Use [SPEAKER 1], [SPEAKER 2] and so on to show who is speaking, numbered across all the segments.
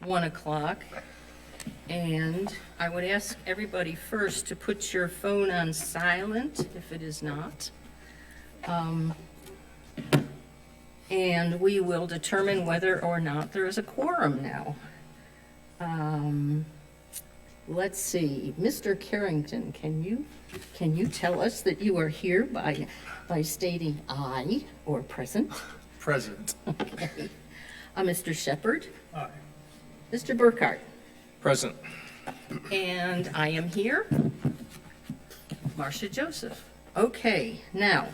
[SPEAKER 1] 1 o'clock. And I would ask everybody first to put your phone on silent if it is not. And we will determine whether or not there is a quorum now. Let's see, Mr. Carrington, can you tell us that you are here by stating aye or present?
[SPEAKER 2] Present.
[SPEAKER 1] Okay. Mr. Shepherd?
[SPEAKER 2] Aye.
[SPEAKER 1] Mr. Burkhart?
[SPEAKER 2] Present.
[SPEAKER 1] And I am here. Marcia Joseph. Okay, now,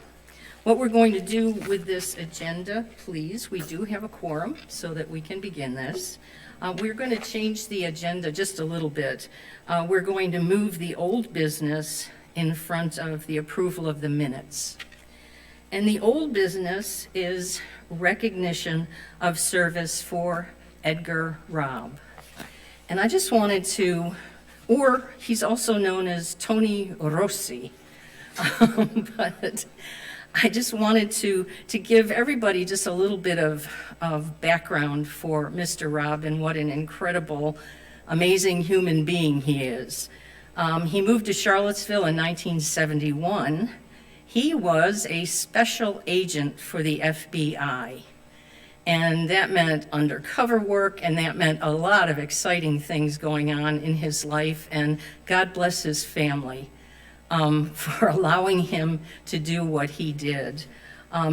[SPEAKER 1] what we're going to do with this agenda, please, we do have a quorum so that we can begin this. We're going to change the agenda just a little bit. We're going to move the old business in front of the approval of the minutes. And the old business is recognition of service for Edgar Robb. And I just wanted to, or he's also known as Tony Rossi, but I just wanted to give everybody just a little bit of background for Mr. Robb and what an incredible, amazing human being he is. He moved to Charlottesville in 1971. He was a special agent for the FBI. And that meant undercover work, and that meant a lot of exciting things going on in his life. And God bless his family for allowing him to do what he did.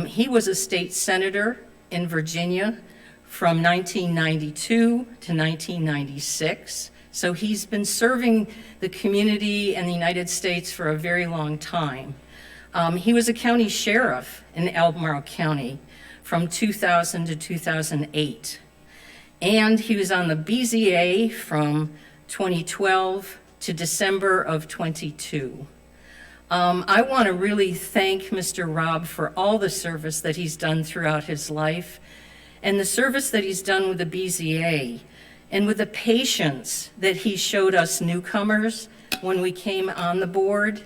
[SPEAKER 1] He was a state senator in Virginia from 1992 to 1996. So he's been serving the community and the United States for a very long time. He was a county sheriff in Albemarle County from 2000 to 2008. And he was on the BZA from 2012 to December of 22. I want to really thank Mr. Robb for all the service that he's done throughout his life and the service that he's done with the BZA and with the patience that he showed us newcomers when we came on the board,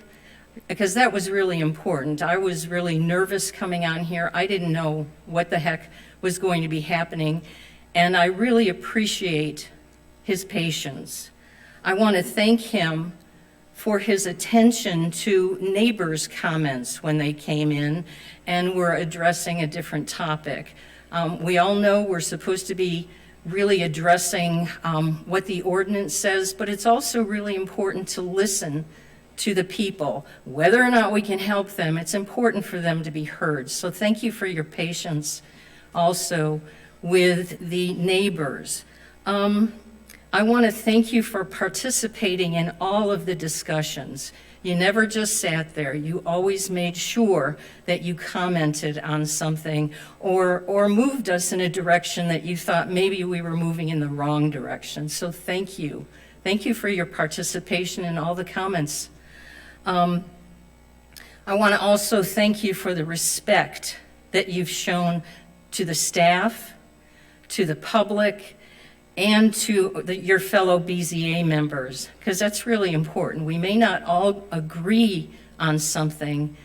[SPEAKER 1] because that was really important. I was really nervous coming on here. I didn't know what the heck was going to be happening, and I really appreciate his patience. I want to thank him for his attention to neighbors' comments when they came in and were addressing a different topic. We all know we're supposed to be really addressing what the ordinance says, but it's also really important to listen to the people. Whether or not we can help them, it's important for them to be heard. So thank you for your patience also with the neighbors. I want to thank you for participating in all of the discussions. You never just sat there. You always made sure that you commented on something or moved us in a direction that you thought maybe we were moving in the wrong direction. So thank you. Thank you for your participation in all the comments. I want to also thank you for the respect that you've shown to the staff, to the public, and to your fellow BZA members, because that's really important. We may not all agree on something,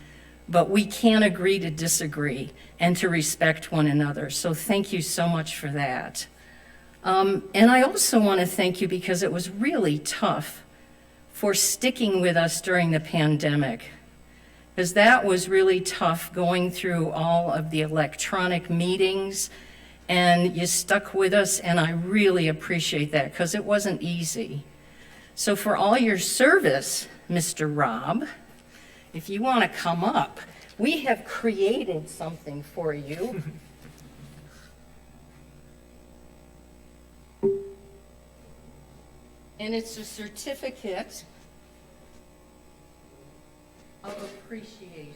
[SPEAKER 1] but we can agree to disagree and to respect one another. So thank you so much for that. And I also want to thank you because it was really tough for sticking with us during the pandemic, because that was really tough going through all of the electronic meetings, and you stuck with us, and I really appreciate that because it wasn't easy. So for all your service, Mr. Robb, if you want to come up, we have created something for you. And it's a certificate of appreciation.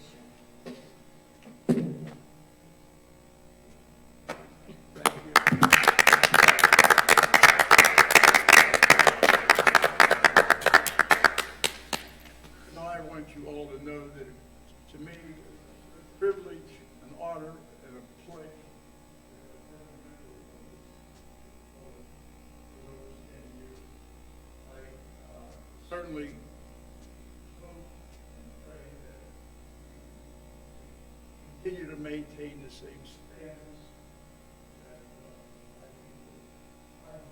[SPEAKER 3] Now I want you all to know that to me, it's a privilege, an honor, and a pleasure. Certainly hope and pray that continue to maintain the same status that I think I hope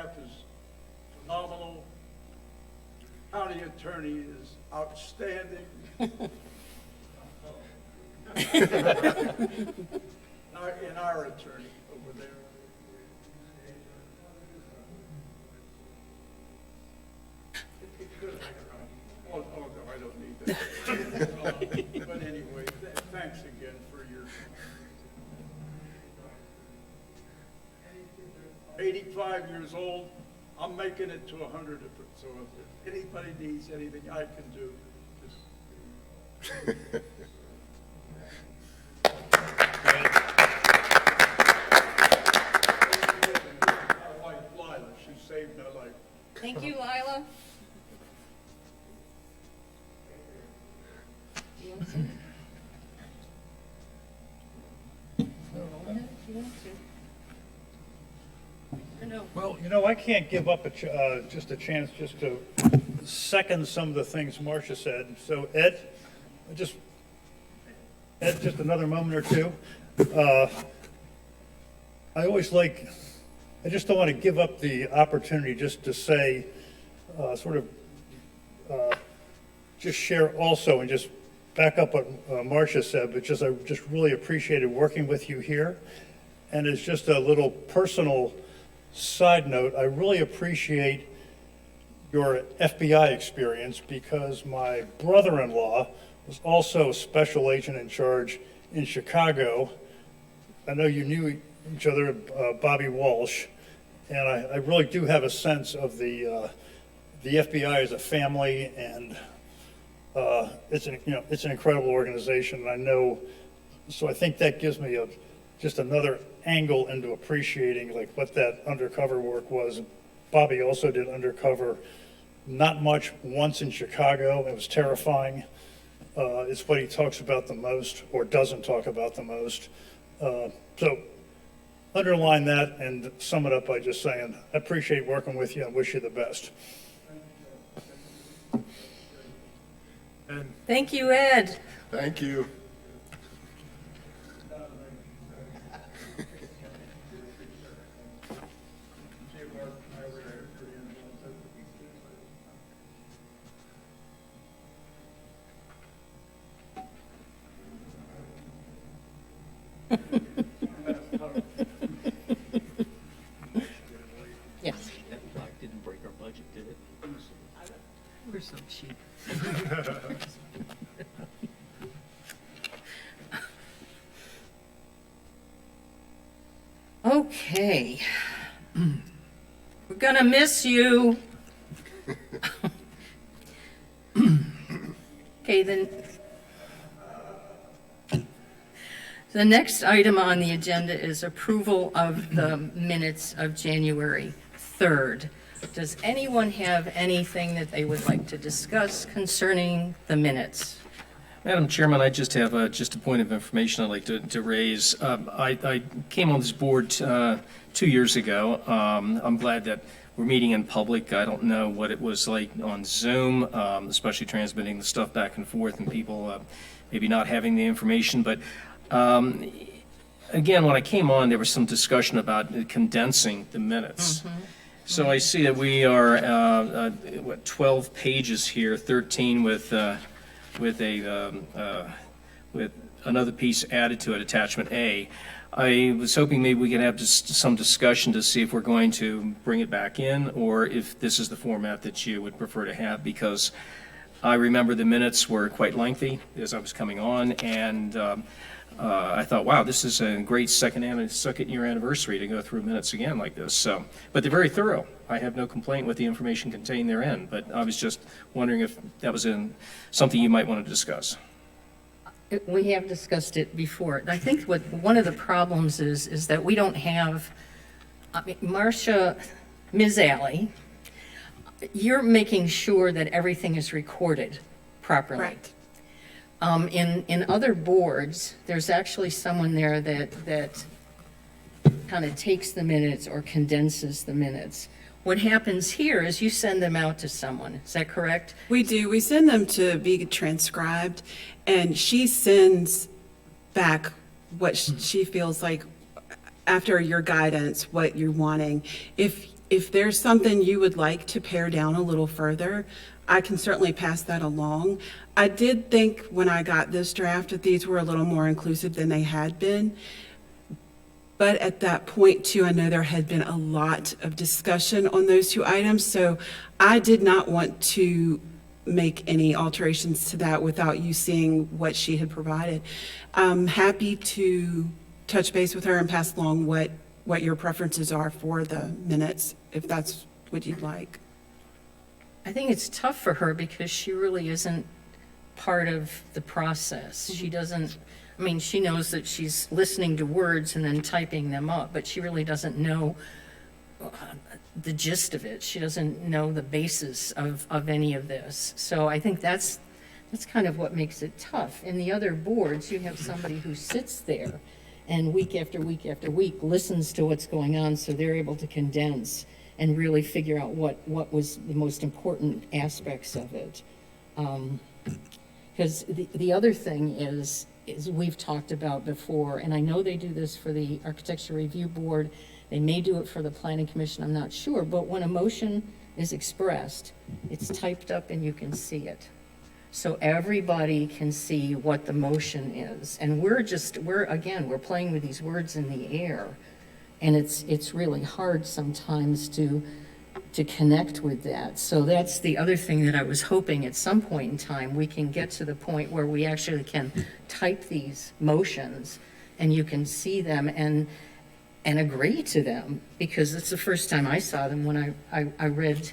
[SPEAKER 3] staff is phenomenal. County attorney is outstanding. And our attorney over there. Oh, no, I don't need that. But anyway, thanks again for your 85 years old. I'm making it to 100. So if anybody needs anything I can do, just. My wife, Lila, she saved my life.
[SPEAKER 1] Thank you, Lila. You want to say it? If you want to. No.
[SPEAKER 2] Well, I can't give up just a chance just to second some of the things Marcia said. So Ed, just another moment or two. I just don't want to give up the opportunity just to say, just share also and just back up what Marcia said, but I just really appreciated working with you here. And as just a little personal side note, I really appreciate your FBI experience because my brother-in-law was also a special agent in charge in Chicago. I know you knew each other, Bobby Walsh, and I really do have a sense of the FBI as a family, and it's an incredible organization. And I know, so I think that gives me just another angle into appreciating like what that undercover work was. Bobby also did undercover, not much, once in Chicago. It was terrifying. It's what he talks about the most or doesn't talk about the most. So underline that and sum it up by just saying, I appreciate working with you and wish you the best.
[SPEAKER 1] Thank you, Ed.
[SPEAKER 4] Thank you.
[SPEAKER 1] Yes.
[SPEAKER 5] That block didn't break our budget, did it?
[SPEAKER 1] We're so cheap. Okay. We're gonna miss you. Okay, then. The next item on the agenda is approval of the minutes of January 3rd. Does anyone have anything that they would like to discuss concerning the minutes?
[SPEAKER 5] Madam Chairman, I just have just a point of information I'd like to raise. I came on this board 2 years ago. I'm glad that we're meeting in public. I don't know what it was like on Zoom, especially transmitting the stuff back and forth and people maybe not having the information. But again, when I came on, there was some discussion about condensing the minutes. Mm-hmm. So I see that we are 12 pages here, 13 with another piece added to it, attachment A. I was hoping maybe we could have just some discussion to see if we're going to bring it back in or if this is the format that you would prefer to have, because I remember the minutes were quite lengthy as I was coming on, and I thought, wow, this is a great second year anniversary to go through minutes again like this. So, but they're very thorough. I have no complaint with the information contained therein, but I was just wondering if that was something you might want to discuss.
[SPEAKER 1] We have discussed it before. I think one of the problems is that we don't have, Marcia, Ms. Alley, you're making sure that everything is recorded properly.
[SPEAKER 6] Right.
[SPEAKER 1] In other boards, there's actually someone there that kind of takes the minutes or condenses the minutes. What happens here is you send them out to someone. Is that correct?
[SPEAKER 6] We do. We send them to be transcribed, and she sends back what she feels like after your guidance, what you're wanting. If if there's something you would like to pare down a little further, I can certainly pass that along. I did think when I got this draft that these were a little more inclusive than they had been. But at that point too, I know there had been a lot of discussion on those two items, so I did not want to make any alterations to that without you seeing what she had provided. I'm happy to touch base with her and pass along what your preferences are for the minutes, if that's what you'd like.
[SPEAKER 1] I think it's tough for her because she really isn't part of the process. She doesn't, I mean, she knows that she's listening to words and then typing them up, but she really doesn't know the gist of it. She doesn't know the basis of any of this. So I think that's kind of what makes it tough. In the other boards, you have somebody who sits there and week after week after week listens to what's going on, so they're able to condense and really figure out what was the most important aspects of it. Because the other thing is we've talked about before, and I know they do this for the Architecture Review Board, they may do it for the Planning Commission, I'm not sure, but when a motion is expressed, it's typed up and you can see it. So everybody can see what the motion is. And we're playing with these words in the air. And it's really hard sometimes to connect with that. So that's the other thing that I was hoping at some point in time we can get to the point where we actually can type these motions and you can see them and agree to them, because it's the first time I saw them when I read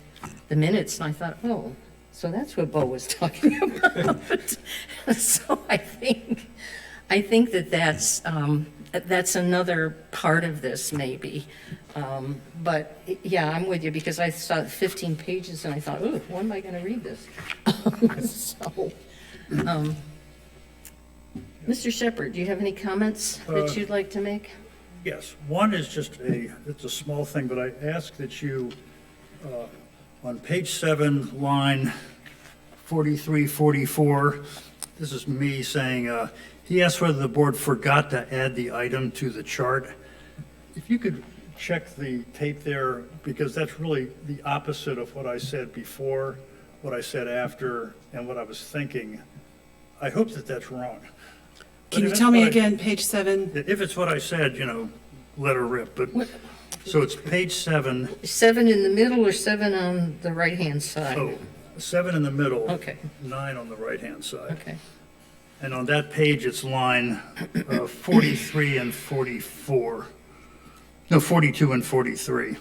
[SPEAKER 1] the minutes and I thought, oh, so that's what Bo was talking about. So I think that's another part of this maybe. But yeah, I'm with you, because I saw 15 pages and I thought, oh, when am I going to read this? Mr. Shepherd, do you have any comments that you'd like to make?
[SPEAKER 2] Yes, one is just it's a small thing, but I ask that you, on page 7, line 43, 44, this is me saying, he asked whether the board forgot to add the item to the chart. If you could check the tape there, because that's really the opposite of what I said before, what I said after, and what I was thinking. I hope that that's wrong.
[SPEAKER 6] Can you tell me again, page 7?
[SPEAKER 2] If it's what I said, let her rip, but, so it's page 7.
[SPEAKER 1] 7 in the middle or 7 on the right-hand side?
[SPEAKER 2] Oh, 7 in the middle.
[SPEAKER 1] Okay.
[SPEAKER 2] 9 on the right-hand side.
[SPEAKER 1] Okay.
[SPEAKER 2] And on that page, it's line 43 and 44. No, 42 and 43.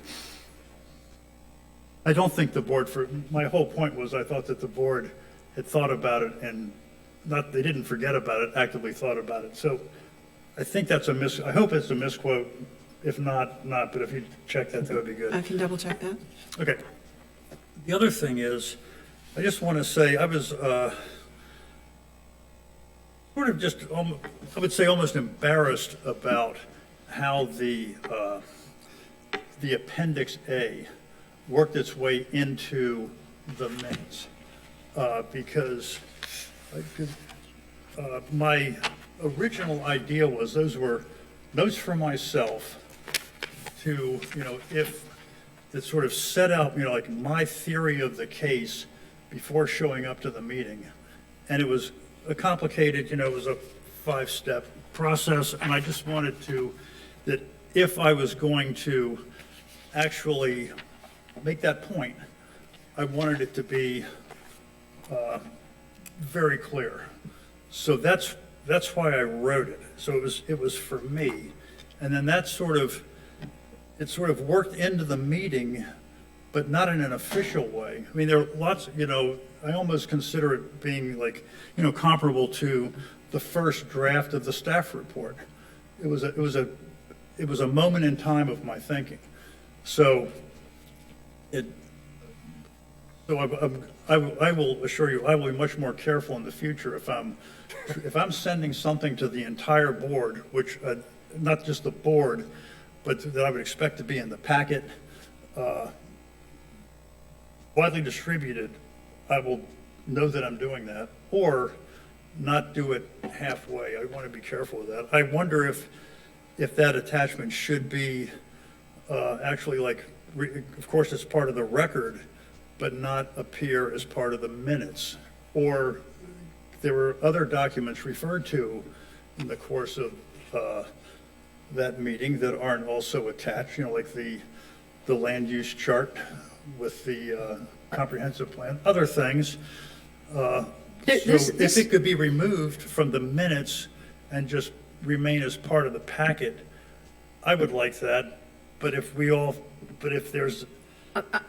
[SPEAKER 2] I don't think the board, my whole point was I thought that the board had thought about it and they didn't forget about it, actively thought about it. So I think that's I hope it's a misquote. If not, but if you check that would be good.
[SPEAKER 6] I can double check that.
[SPEAKER 2] Okay. The other thing is, I just want to say, I was sort of just, I would say almost embarrassed about how the Appendix A worked its way into the minutes, because my original idea was those were notes for myself to, if that sort of set out, like my theory of the case before showing up to the meeting. And it was a complicated, it was a 5-step process, and I just wanted that if I was going to actually make that point, I wanted it to be very clear. So that's why I wrote it. So it was for me. And then it sort of worked into the meeting, but not in an official way. I mean, there are lots, I almost consider it being like, comparable to the first draft of the staff report. It was a moment in time of my thinking. So I will assure you, I will be much more careful in the future if I'm sending something to the entire board, which, not just the board, but that I would expect to be in the packet, widely distributed, I will know that I'm doing that, or not do it halfway. I want to be careful with that. I wonder if that attachment should be actually like of course, it's part of the record, but not appear as part of the minutes. Or there were other documents referred to in the course of that meeting that aren't also attached, like the land use chart with the comprehensive plan, other things. So if it could be removed from the minutes and just remain as part of the packet, I would like that. But if there's,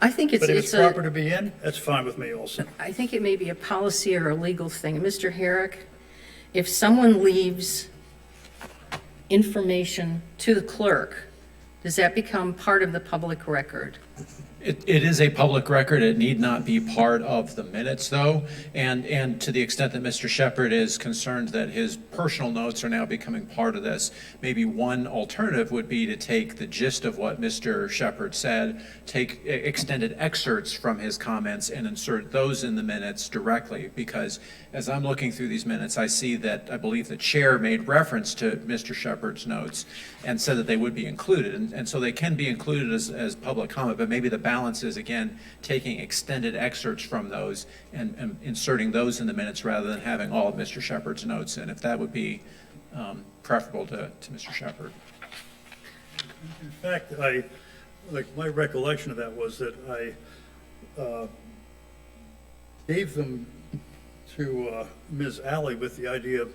[SPEAKER 1] I think
[SPEAKER 2] but if
[SPEAKER 1] it's
[SPEAKER 2] it's proper to be in, that's fine with me also.
[SPEAKER 1] I think it may be a policy or a legal thing. Mr. Herrick, if someone leaves information to the clerk, does that become part of the public record?
[SPEAKER 4] It is a public record. It need not be part of the minutes, though. And to the extent that Mr. Shepherd is concerned that his personal notes are now becoming part of this, maybe one alternative would be to take the gist of what Mr. Shepherd said, take extended excerpts from his comments and insert those in the minutes directly. Because as I'm looking through these minutes, I see that I believe the chair made reference to Mr. Shepherd's notes and said that they would be included. And so they can be included as public comment, but maybe the balance is, again, taking extended excerpts from those and inserting those in the minutes rather than having all of Mr. Shepherd's notes in, if that would be preferable to Mr. Shepherd.
[SPEAKER 2] In fact, my recollection of that was that I gave them to Ms. Alley with the idea of,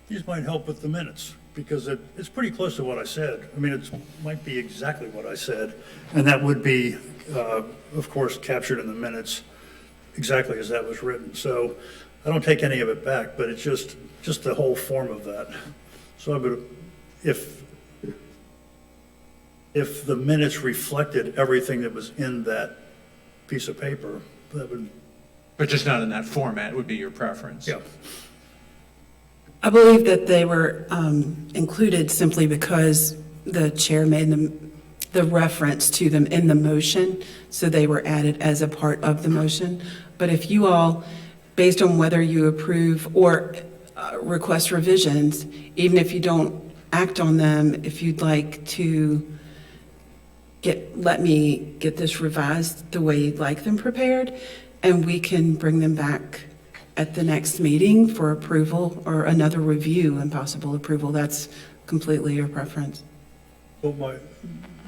[SPEAKER 2] these might help with the minutes, because it's pretty close to what I said. I mean, it might be exactly what I said, and that would be, of course, captured in the minutes exactly as that was written. So I don't take any of it back, but it's just the whole form of that. So I would, if the minutes reflected everything that was in that piece of paper, that would.
[SPEAKER 4] But just not in that format would be your preference.
[SPEAKER 2] Yeah.
[SPEAKER 6] I believe that they were included simply because the chair made the reference to them in the motion, so they were added as a part of the motion. But if you all, based on whether you approve or request revisions, even if you don't act on them, if you'd like to let me get this revised the way you'd like them prepared, and we can bring them back at the next meeting for approval or another review and possible approval. That's completely your preference.
[SPEAKER 2] Well,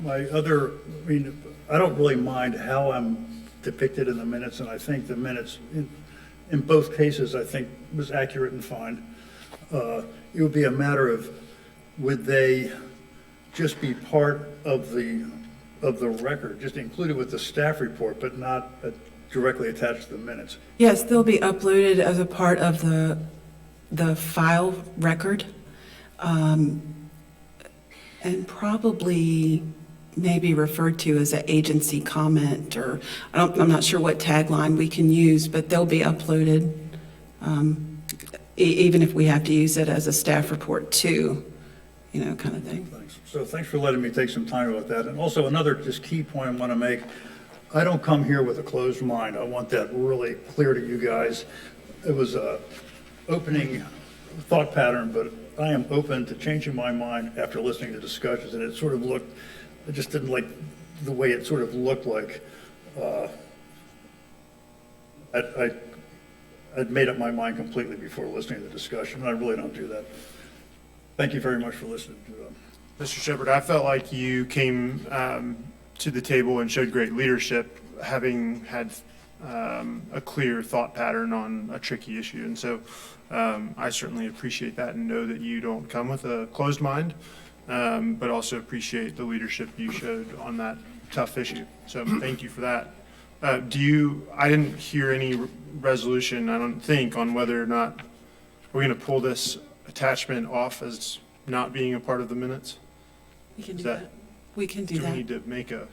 [SPEAKER 2] my other, I mean, I don't really mind how I'm depicted in the minutes, and I think the minutes in both cases, I think, was accurate and fine. It would be a matter of, would they just be part of the record, just included with the staff report, but not directly attached to the minutes?
[SPEAKER 6] Yes, they'll be uploaded as a part of the file record, and probably maybe referred to as an agency comment, or I'm not sure what tagline we can use, but they'll be uploaded, even if we have to use it as a staff report too, kind of thing.
[SPEAKER 2] Thanks. So thanks for letting me take some time about that. And also another just key point I want to make, I don't come here with a closed mind. I want that really clear to you guys. It was a opening thought pattern, but I am open to changing my mind after listening to discussions. And it sort of looked, I just didn't like the way it sort of looked like. I'd made up my mind completely before listening to the discussion, and I really don't do that. Thank you very much for listening to them.
[SPEAKER 7] Mr. Shepherd, I felt like you came to the table and showed great leadership, having had a clear thought pattern on a tricky issue. And so I certainly appreciate that and know that you don't come with a closed mind, but also appreciate the leadership you showed on that tough issue. So thank you for that. I didn't hear any resolution, I don't think, on whether or not we're going to pull this attachment off as not being a part of the minutes.
[SPEAKER 6] We can do that. We can do
[SPEAKER 7] Do we
[SPEAKER 6] that.
[SPEAKER 7] need to make a?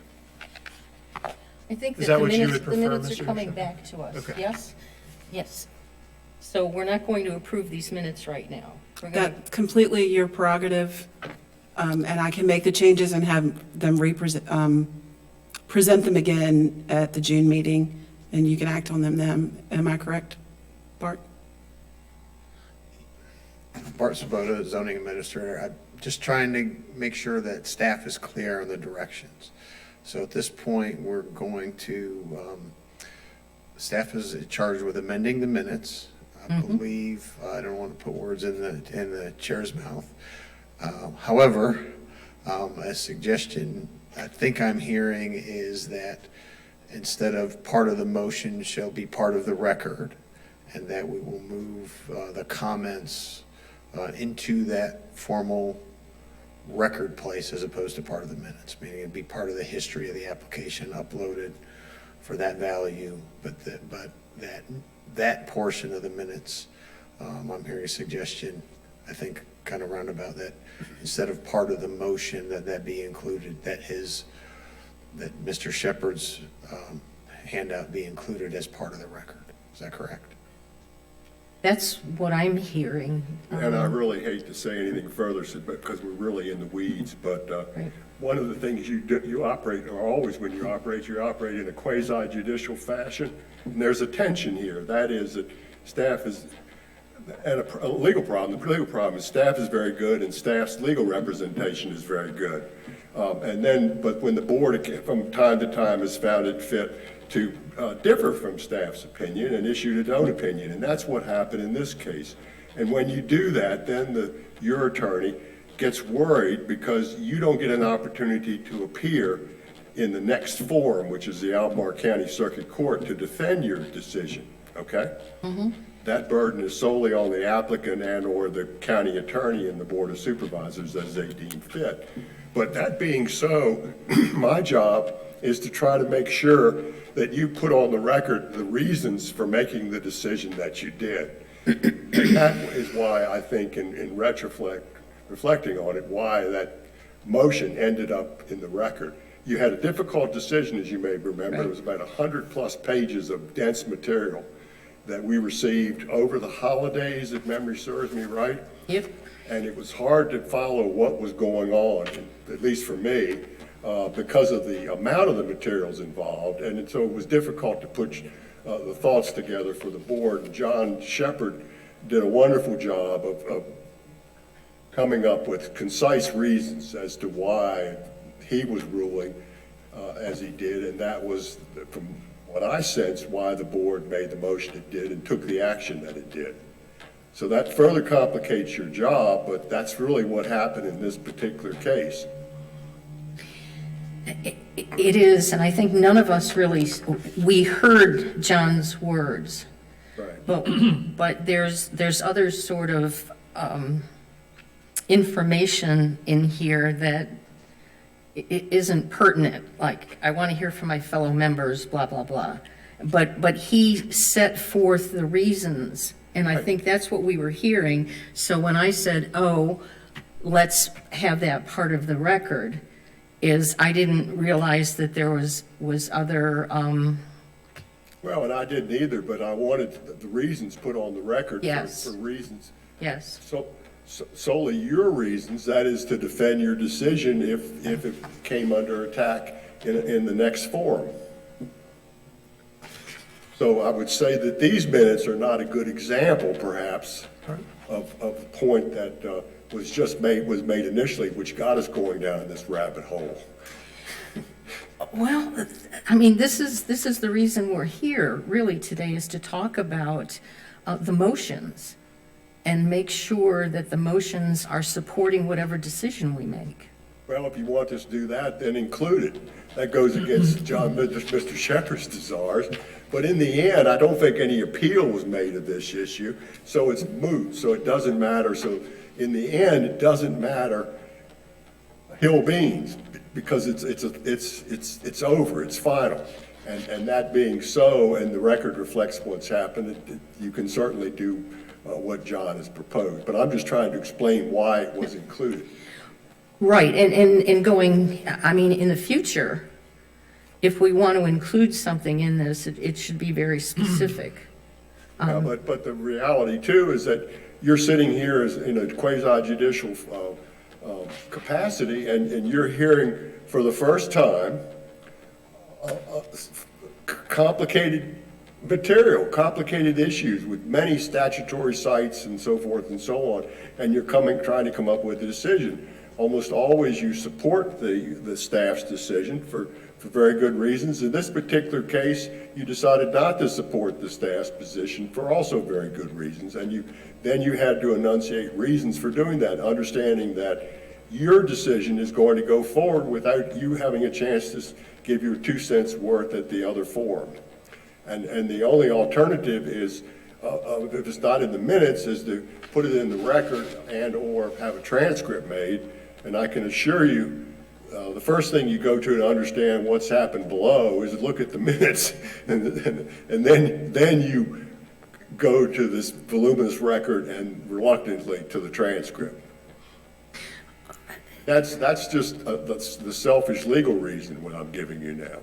[SPEAKER 1] I think
[SPEAKER 7] Is
[SPEAKER 1] that
[SPEAKER 7] that
[SPEAKER 1] the
[SPEAKER 7] what you
[SPEAKER 1] minutes,
[SPEAKER 7] would
[SPEAKER 1] the
[SPEAKER 7] prefer,
[SPEAKER 1] minutes
[SPEAKER 7] Mr.
[SPEAKER 1] are coming
[SPEAKER 7] Shepherd?
[SPEAKER 1] back to us,
[SPEAKER 7] Okay.
[SPEAKER 1] yes? Yes. So we're not going to approve these minutes right now. We're going to,
[SPEAKER 6] That's completely your prerogative, and I can make the changes and have them present them again at the June meeting, and you can act on them then. Am I correct, Bart?
[SPEAKER 8] Bart Svoboda, zoning administrator. I'm just trying to make sure that staff is clear on the directions. So at this point, we're going to, staff is charged with amending the minutes. I believe, I don't want to put words in the chair's mouth. However, a suggestion I think I'm hearing is that instead of part of the motion shall be part of the record, and that we will move the comments into that formal record place as opposed to part of the minutes, meaning it'd be part of the history of the application uploaded for that value, but that portion of the minutes, I'm hearing a suggestion, I think kind of roundabout, that instead of part of the motion, that be included, that Mr. Shepherd's handout be included as part of the record. Is that correct?
[SPEAKER 1] That's what I'm hearing.
[SPEAKER 9] And I really hate to say anything further because we're really in the weeds, but
[SPEAKER 1] Right.
[SPEAKER 9] one of the things you operate, or always when you operate in a quasi-judicial fashion, and there's a tension here. That is that staff is, and a legal problem, the legal problem is staff is very good and staff's legal representation is very good. But when the board from time to time has found it fit to differ from staff's opinion and issued its own opinion, and that's what happened in this case. And when you do that, then your attorney gets worried because you don't get an opportunity to appear in the next forum, which is the Albemarle County Circuit Court, to defend your decision, okay? That burden is solely on the applicant and or the county attorney and the Board of Supervisors as they deem fit. But that being so, my job is to try to make sure that you put on the record the reasons for making the decision that you did. And that is why I think in reflecting on it, why that motion ended up in the record. You had a difficult decision, as you may remember. It was about 100+ pages of dense material that we received over the holidays, if memory serves me right.
[SPEAKER 1] Yep.
[SPEAKER 9] And it was hard to follow what was going on, at least for me, because of the amount of the materials involved. And so it was difficult to put the thoughts together for the board. And John Shepherd did a wonderful job of coming up with concise reasons as to why he was ruling as he did. And that was, from what I sense, why the board made the motion it did and took the action that it did. So that further complicates your job, but that's really what happened in this particular case.
[SPEAKER 1] It is, and I think none of us really, we heard John's words.
[SPEAKER 9] Right.
[SPEAKER 1] But there's other sort of information in here that isn't pertinent, like, I want to hear from my fellow members, blah, blah, blah. But he set forth the reasons, and I think that's what we were hearing. So when I said, oh, let's have that part of the record, is I didn't realize that there was other,
[SPEAKER 9] Well, and I didn't either, but I wanted the reasons put on the record
[SPEAKER 1] Yes.
[SPEAKER 9] for reasons.
[SPEAKER 1] yes.
[SPEAKER 9] So solely your reasons, that is to defend your decision if it came under attack in the next forum. So I would say that these minutes are not a good example, perhaps, of a point that was made initially, which got us going down this rabbit hole.
[SPEAKER 1] Well, I mean, this is the reason we're here, really, today, is to talk about the motions and make sure that the motions are supporting whatever decision we make.
[SPEAKER 9] Well, if you want us to do that, then include it. That goes against Mr. Shepherd's desires. But in the end, I don't think any appeal was made of this issue, so it's moot, so it doesn't matter. So in the end, it doesn't matter hill beans, because it's over, it's final. And that being so, and the record reflects what's happened, you can certainly do what John has proposed. But I'm just trying to explain why it was included.
[SPEAKER 1] Right, and going, I mean, in the future, if we want to include something in this, it should be very specific.
[SPEAKER 9] But the reality too is that you're sitting here as in a quasi-judicial capacity, and you're hearing for the first time complicated material, complicated issues with many statutory cites and so forth and so on, and you're trying to come up with a decision. almost always you support the staff's decision for very good reasons. In this particular case, you decided not to support the staff's position for also very good reasons. And then you had to enunciate reasons for doing that, understanding that your decision is going to go forward without you having a chance to give your 2 cents worth at the other forum. And the only alternative is, if it's not in the minutes, is to put it in the record and or have a transcript made. And I can assure you, the first thing you go to understand what's happened below is look at the minutes, and then you go to this voluminous record and reluctantly to the transcript. That's just that's the selfish legal reason what I'm giving you now,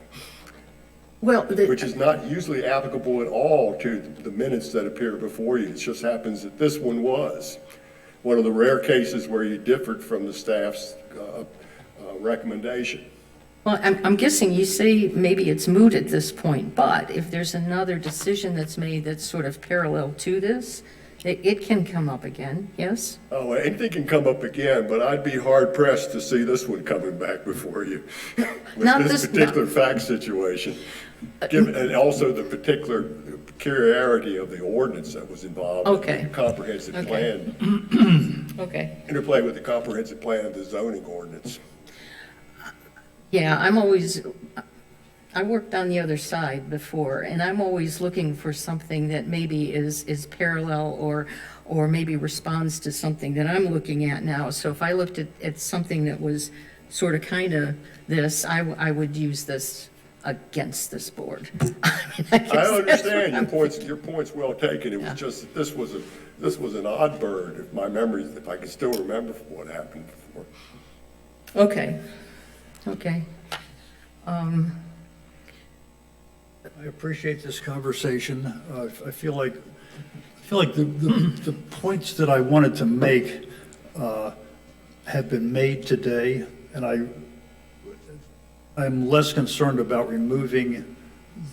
[SPEAKER 1] Well,
[SPEAKER 9] which is not usually applicable at all to the minutes that appear before you. It just happens that this one was one of the rare cases where you differed from the staff's recommendation.
[SPEAKER 1] well, I'm guessing you say maybe it's moot at this point, but if there's another decision that's made that's sort of parallel to this, it can come up again, yes?
[SPEAKER 9] Oh, anything can come up again, but I'd be hard pressed to see this one coming back before you
[SPEAKER 1] Not
[SPEAKER 9] with this
[SPEAKER 1] this-
[SPEAKER 9] particular fact situation. And also the particular peculiarity of the ordinance that was involved.
[SPEAKER 1] Okay.
[SPEAKER 9] The comprehensive
[SPEAKER 1] Okay.
[SPEAKER 9] plan,
[SPEAKER 1] Okay.
[SPEAKER 9] interplay with the comprehensive plan of the zoning ordinance.
[SPEAKER 1] Yeah, I worked on the other side before, and I'm always looking for something that maybe is parallel or maybe responds to something that I'm looking at now. So if I looked at something that was sort of kind of this, I would use this against this board. I mean, I guess
[SPEAKER 9] I
[SPEAKER 1] that's
[SPEAKER 9] understand
[SPEAKER 1] what
[SPEAKER 9] your point's well taken. It was just that this was an odd bird, if my memory, if I can still remember what happened before.
[SPEAKER 1] Okay, okay.
[SPEAKER 2] I appreciate this conversation. I feel like the points that I wanted to make have been made today, and I'm less concerned about removing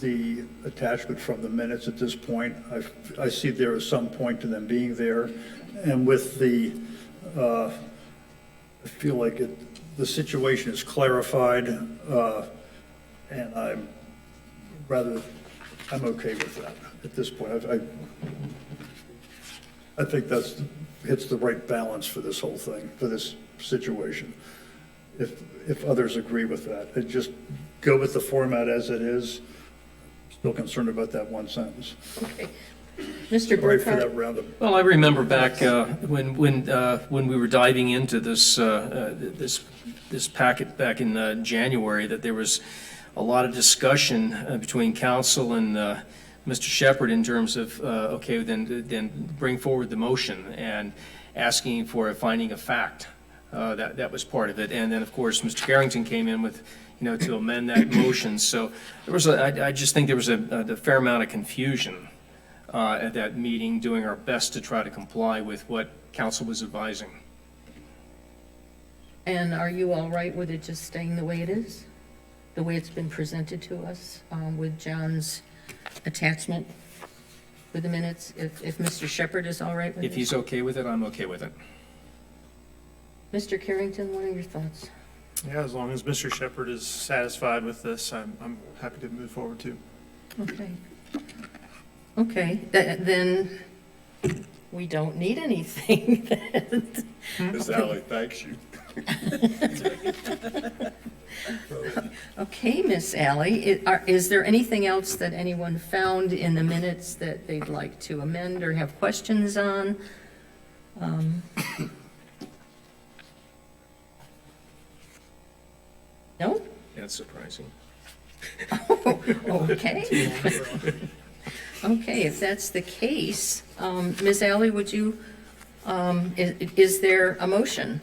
[SPEAKER 2] the attachment from the minutes at this point. I see there is some point to them being there, and with I feel like the situation is clarified, and I'm okay with that at this point. I think hits the right balance for this whole thing, for this situation. If others agree with that, and just go with the format as it is. Still concerned about that one sentence.
[SPEAKER 1] Okay. Mr.
[SPEAKER 2] Sorry for that
[SPEAKER 1] Burkhart?
[SPEAKER 2] roundup.
[SPEAKER 5] Well, I remember back when we were diving into this packet back in January, that there was a lot of discussion between council and Mr. Shepherd in terms of, okay, then bring forward the motion and asking for a finding of fact. That was part of it. And then, of course, Mr. Carrington came in with, to amend that motion. So there was I just think there was a fair amount of confusion at that meeting, doing our best to try to comply with what council was advising.
[SPEAKER 1] And are you all right with it just staying the way it is? The way it's been presented to us with John's attachment with the minutes? If Mr. Shepherd is all right with it?
[SPEAKER 5] If he's okay with it, I'm okay with it.
[SPEAKER 1] Mr. Carrington, what are your thoughts?
[SPEAKER 7] Yeah, as long as Mr. Shepherd is satisfied with this, I'm happy to move forward too.
[SPEAKER 1] Okay. Okay, then we don't need anything.
[SPEAKER 9] Ms. Alley thanks you.
[SPEAKER 1] Okay, Miss Alley, is there anything else that anyone found in the minutes that they'd like to amend or have questions on? No?
[SPEAKER 5] That's surprising.
[SPEAKER 1] Okay. Okay, if that's the case, Ms. Alley, would you, is there a motion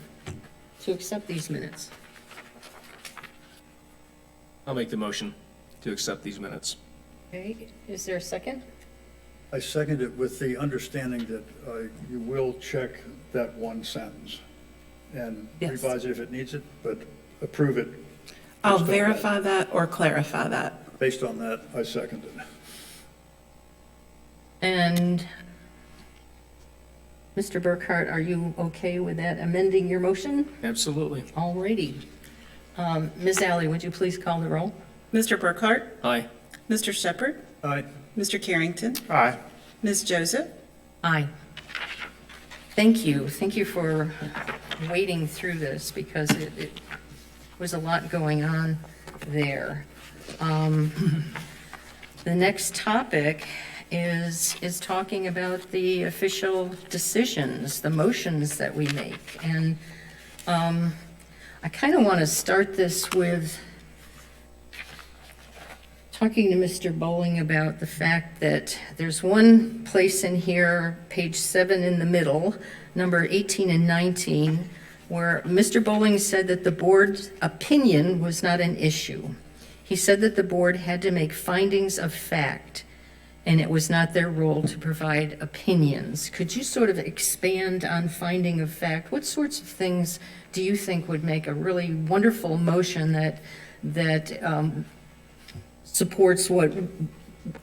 [SPEAKER 1] to accept these minutes?
[SPEAKER 5] I'll make the motion to accept these minutes.
[SPEAKER 1] Okay, is there a second?
[SPEAKER 2] I second it with the understanding that you will check that one sentence and
[SPEAKER 1] Yes.
[SPEAKER 2] revise it if it needs it, but approve it.
[SPEAKER 6] I'll
[SPEAKER 2] based on that.
[SPEAKER 6] verify that or clarify that.
[SPEAKER 2] Based on that, I second it.
[SPEAKER 1] And Mr. Burkhart, are you okay with that, amending your motion?
[SPEAKER 5] Absolutely.
[SPEAKER 1] All righty. Ms. Alley, would you please call the roll?
[SPEAKER 6] Mr. Burkhart?
[SPEAKER 5] Aye.
[SPEAKER 6] Mr. Shepherd?
[SPEAKER 2] Aye.
[SPEAKER 6] Mr. Carrington?
[SPEAKER 7] Aye.
[SPEAKER 6] Ms. Joseph?
[SPEAKER 1] Aye. Thank you. Thank you for wading through this because it was a lot going on there. The next topic is talking about the official decisions, the motions that we make. And I kind of want to start this with talking to Mr. Bowling about the fact that there's one place in here, page 7 in the middle, number 18 and 19, where Mr. Bowling said that the board's opinion was not an issue. He said that the board had to make findings of fact, and it was not their role to provide opinions. Could you sort of expand on finding of fact? What sorts of things do you think would make a really wonderful motion that supports what,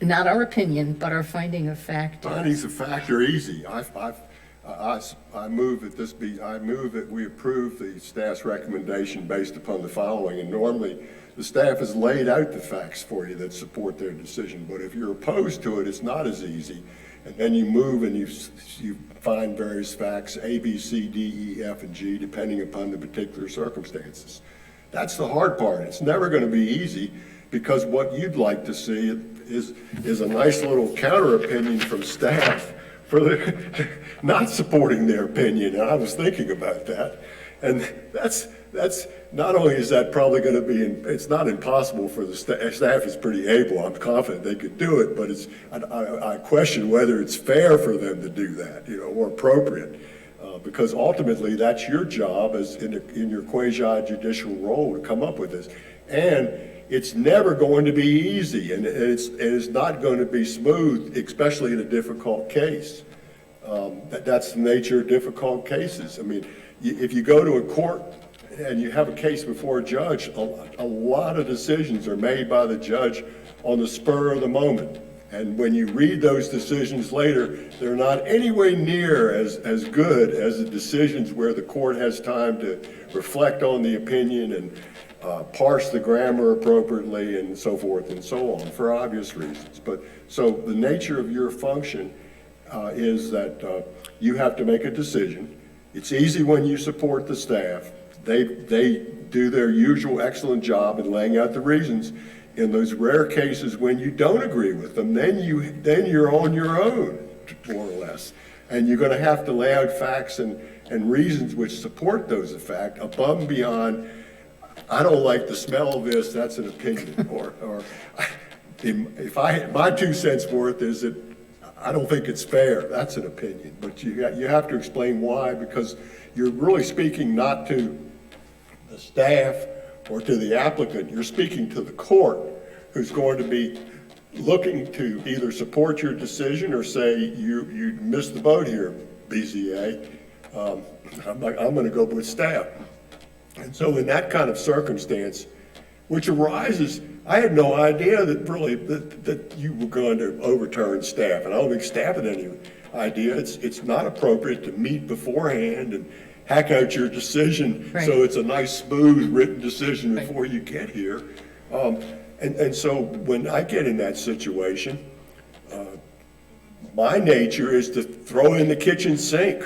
[SPEAKER 1] not our opinion, but our finding of fact?
[SPEAKER 9] Findings of fact are easy. I move that we approve the staff's recommendation based upon the following. And normally, the staff has laid out the facts for you that support their decision. But if you're opposed to it, it's not as easy. And then you move and you find various facts, A, B, C, D, E, F, and G, depending upon the particular circumstances. That's the hard part. It's never going to be easy, because what you'd like to see is a nice little counter opinion from staff for the not supporting their opinion. And I was thinking about that. And that's not only is that probably going to be, it's not impossible for the staff is pretty able. I'm confident they could do it, but I question whether it's fair for them to do that, or appropriate. Because ultimately that's your job as in your quasi-judicial role to come up with this. And it's never going to be easy, and it's not going to be smooth, especially in a difficult case. That's the nature of difficult cases. I mean, if you go to a court and you have a case before a judge, a lot of decisions are made by the judge on the spur of the moment. And when you read those decisions later, they're not anywhere near as good as the decisions where the court has time to reflect on the opinion and parse the grammar appropriately and so forth and so on, for obvious reasons. But so the nature of your function is that you have to make a decision. It's easy when you support the staff. They do their usual excellent job in laying out the reasons. In those rare cases when you don't agree with them, then you're on your own, more or less. And you're going to have to lay out facts and reasons which support those facts above and beyond, I don't like the smell of this, that's an opinion. or my 2 cents worth is that I don't think it's fair, that's an opinion. But you have to explain why, because you're really speaking not to the staff or to the applicant, you're speaking to the court, who's going to be looking to either support your decision or say, you missed the boat here, BZA. I'm going to go with staff. And so in that kind of circumstance, which arises, I had no idea that you were going to overturn staff, and I don't think staff had any idea. It's not appropriate to meet beforehand and hack out your decision, right, so it's a nice, smooth, written decision before you get here. And so when I get in that situation, my nature is to throw in the kitchen sink.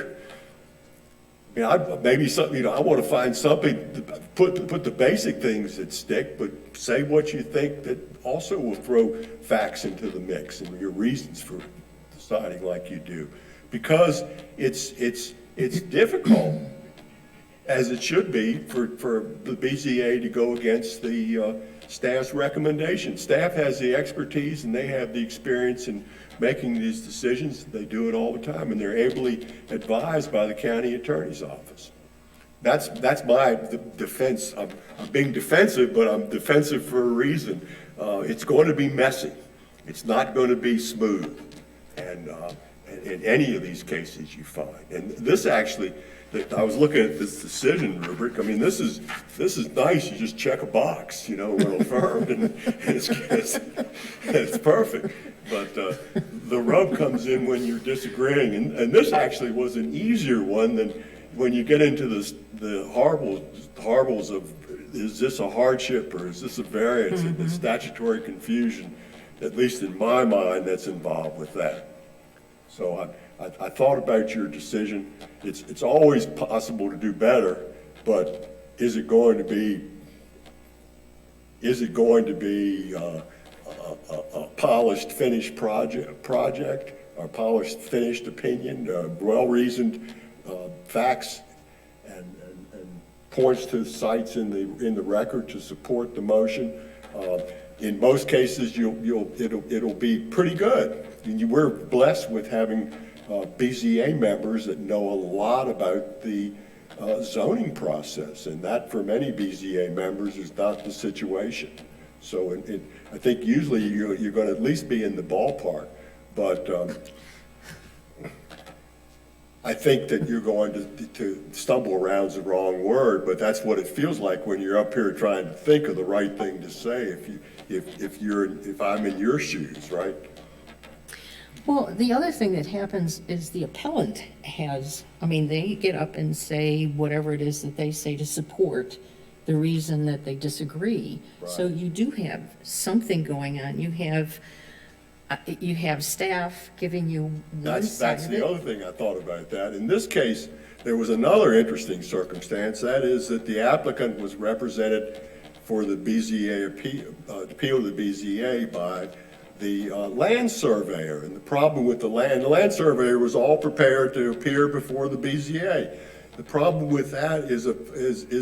[SPEAKER 9] I want to find something, put the basic things that stick, but say what you think that also will throw facts into the mix and your reasons for deciding like you do. Because it's difficult, as it should be, for the BZA to go against the staff's recommendation. Staff has the expertise and they have the experience in making these decisions. They do it all the time, and they're ably advised by the county attorney's office. That's my defense. I'm being defensive, but I'm defensive for a reason. It's going to be messy. It's not going to be smooth, and in any of these cases you find. And this actually I was looking at this decision rubric. I mean, this is nice. You just check a box, you know, when affirmed, and it's perfect. But the rub comes in when you're disagreeing, and this actually was an easier one than when you get into the horribles of, is this a hardship or is this a variance, and the statutory confusion, at least in my mind, that's involved with that. So I thought about your decision. It's always possible to do better, but is it going to be a polished, finished project, or polished, finished opinion, well-reasoned facts, and points to sites in the record to support the motion? In most cases, it'll be pretty good. And we're blessed with having BZA members that know a lot about the zoning process, and that for many BZA members is not the situation. So I think usually you're going to at least be in the ballpark, but I think that you're going to stumble around is the wrong word, but that's what it feels like when you're up here trying to think of the right thing to say if I'm in your shoes, right?
[SPEAKER 1] Well, the other thing that happens is the appellant has, I mean, they get up and say whatever it is that they say to support the reason that they disagree. So you do have something going on. You have staff giving you one side
[SPEAKER 9] That's
[SPEAKER 1] of
[SPEAKER 9] the
[SPEAKER 1] it.
[SPEAKER 9] other thing I thought about that. In this case, there was another interesting circumstance. That is that the applicant was represented for the BZA appeal to the BZA by the land surveyor. And the problem with the land surveyor was all prepared to appear before the BZA. The problem with that is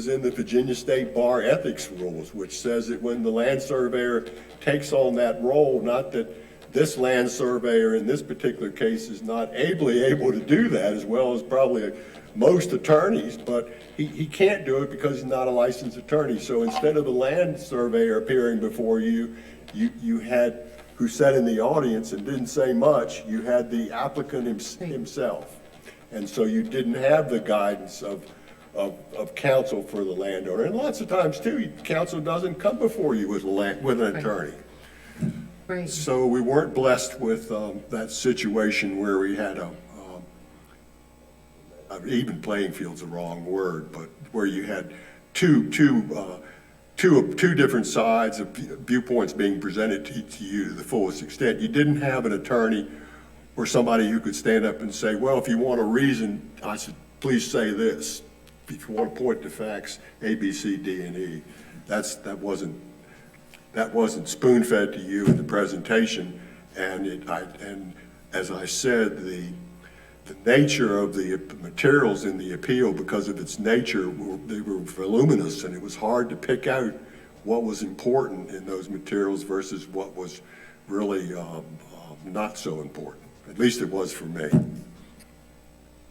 [SPEAKER 9] in the Virginia State Bar Ethics Rules, which says that when the land surveyor takes on that role, not that this land surveyor in this particular case is not able to do that, as well as probably most attorneys, but he can't do it because he's not a licensed attorney. So instead of the land surveyor appearing before you had, who sat in the audience and didn't say much, you had the applicant himself. And so you didn't have the guidance of counsel for the landowner. And lots of times too, counsel doesn't come before you with an attorney.
[SPEAKER 1] Right.
[SPEAKER 9] So we weren't blessed with that situation where we had even playing field's the wrong word, but where you had two different sides of viewpoints being presented to you to the fullest extent. You didn't have an attorney or somebody who could stand up and say, well, if you want a reason, I should please say this. If you want to point to facts, A, B, C, D, and E. That wasn't spoon-fed to you in the presentation, and as I said, the nature of the materials in the appeal, because of its nature, they were voluminous, and it was hard to pick out what was important in those materials versus what was really not so important. At least it was for me.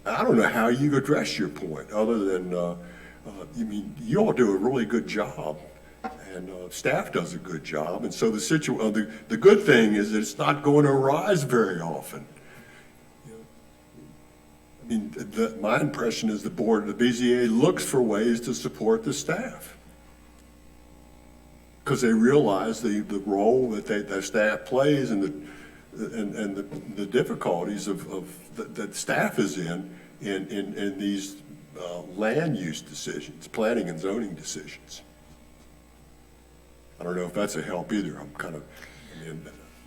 [SPEAKER 9] I don't know how you address your point, other than, you all do a really good job. And staff does a good job, and so the good thing is that it's not going to arise very often. I mean, my impression is the board of the BZA looks for ways to support the staff because they realize the role that their staff plays and the difficulties that staff is in these land use decisions, planning and zoning decisions. I don't know if that's a help either.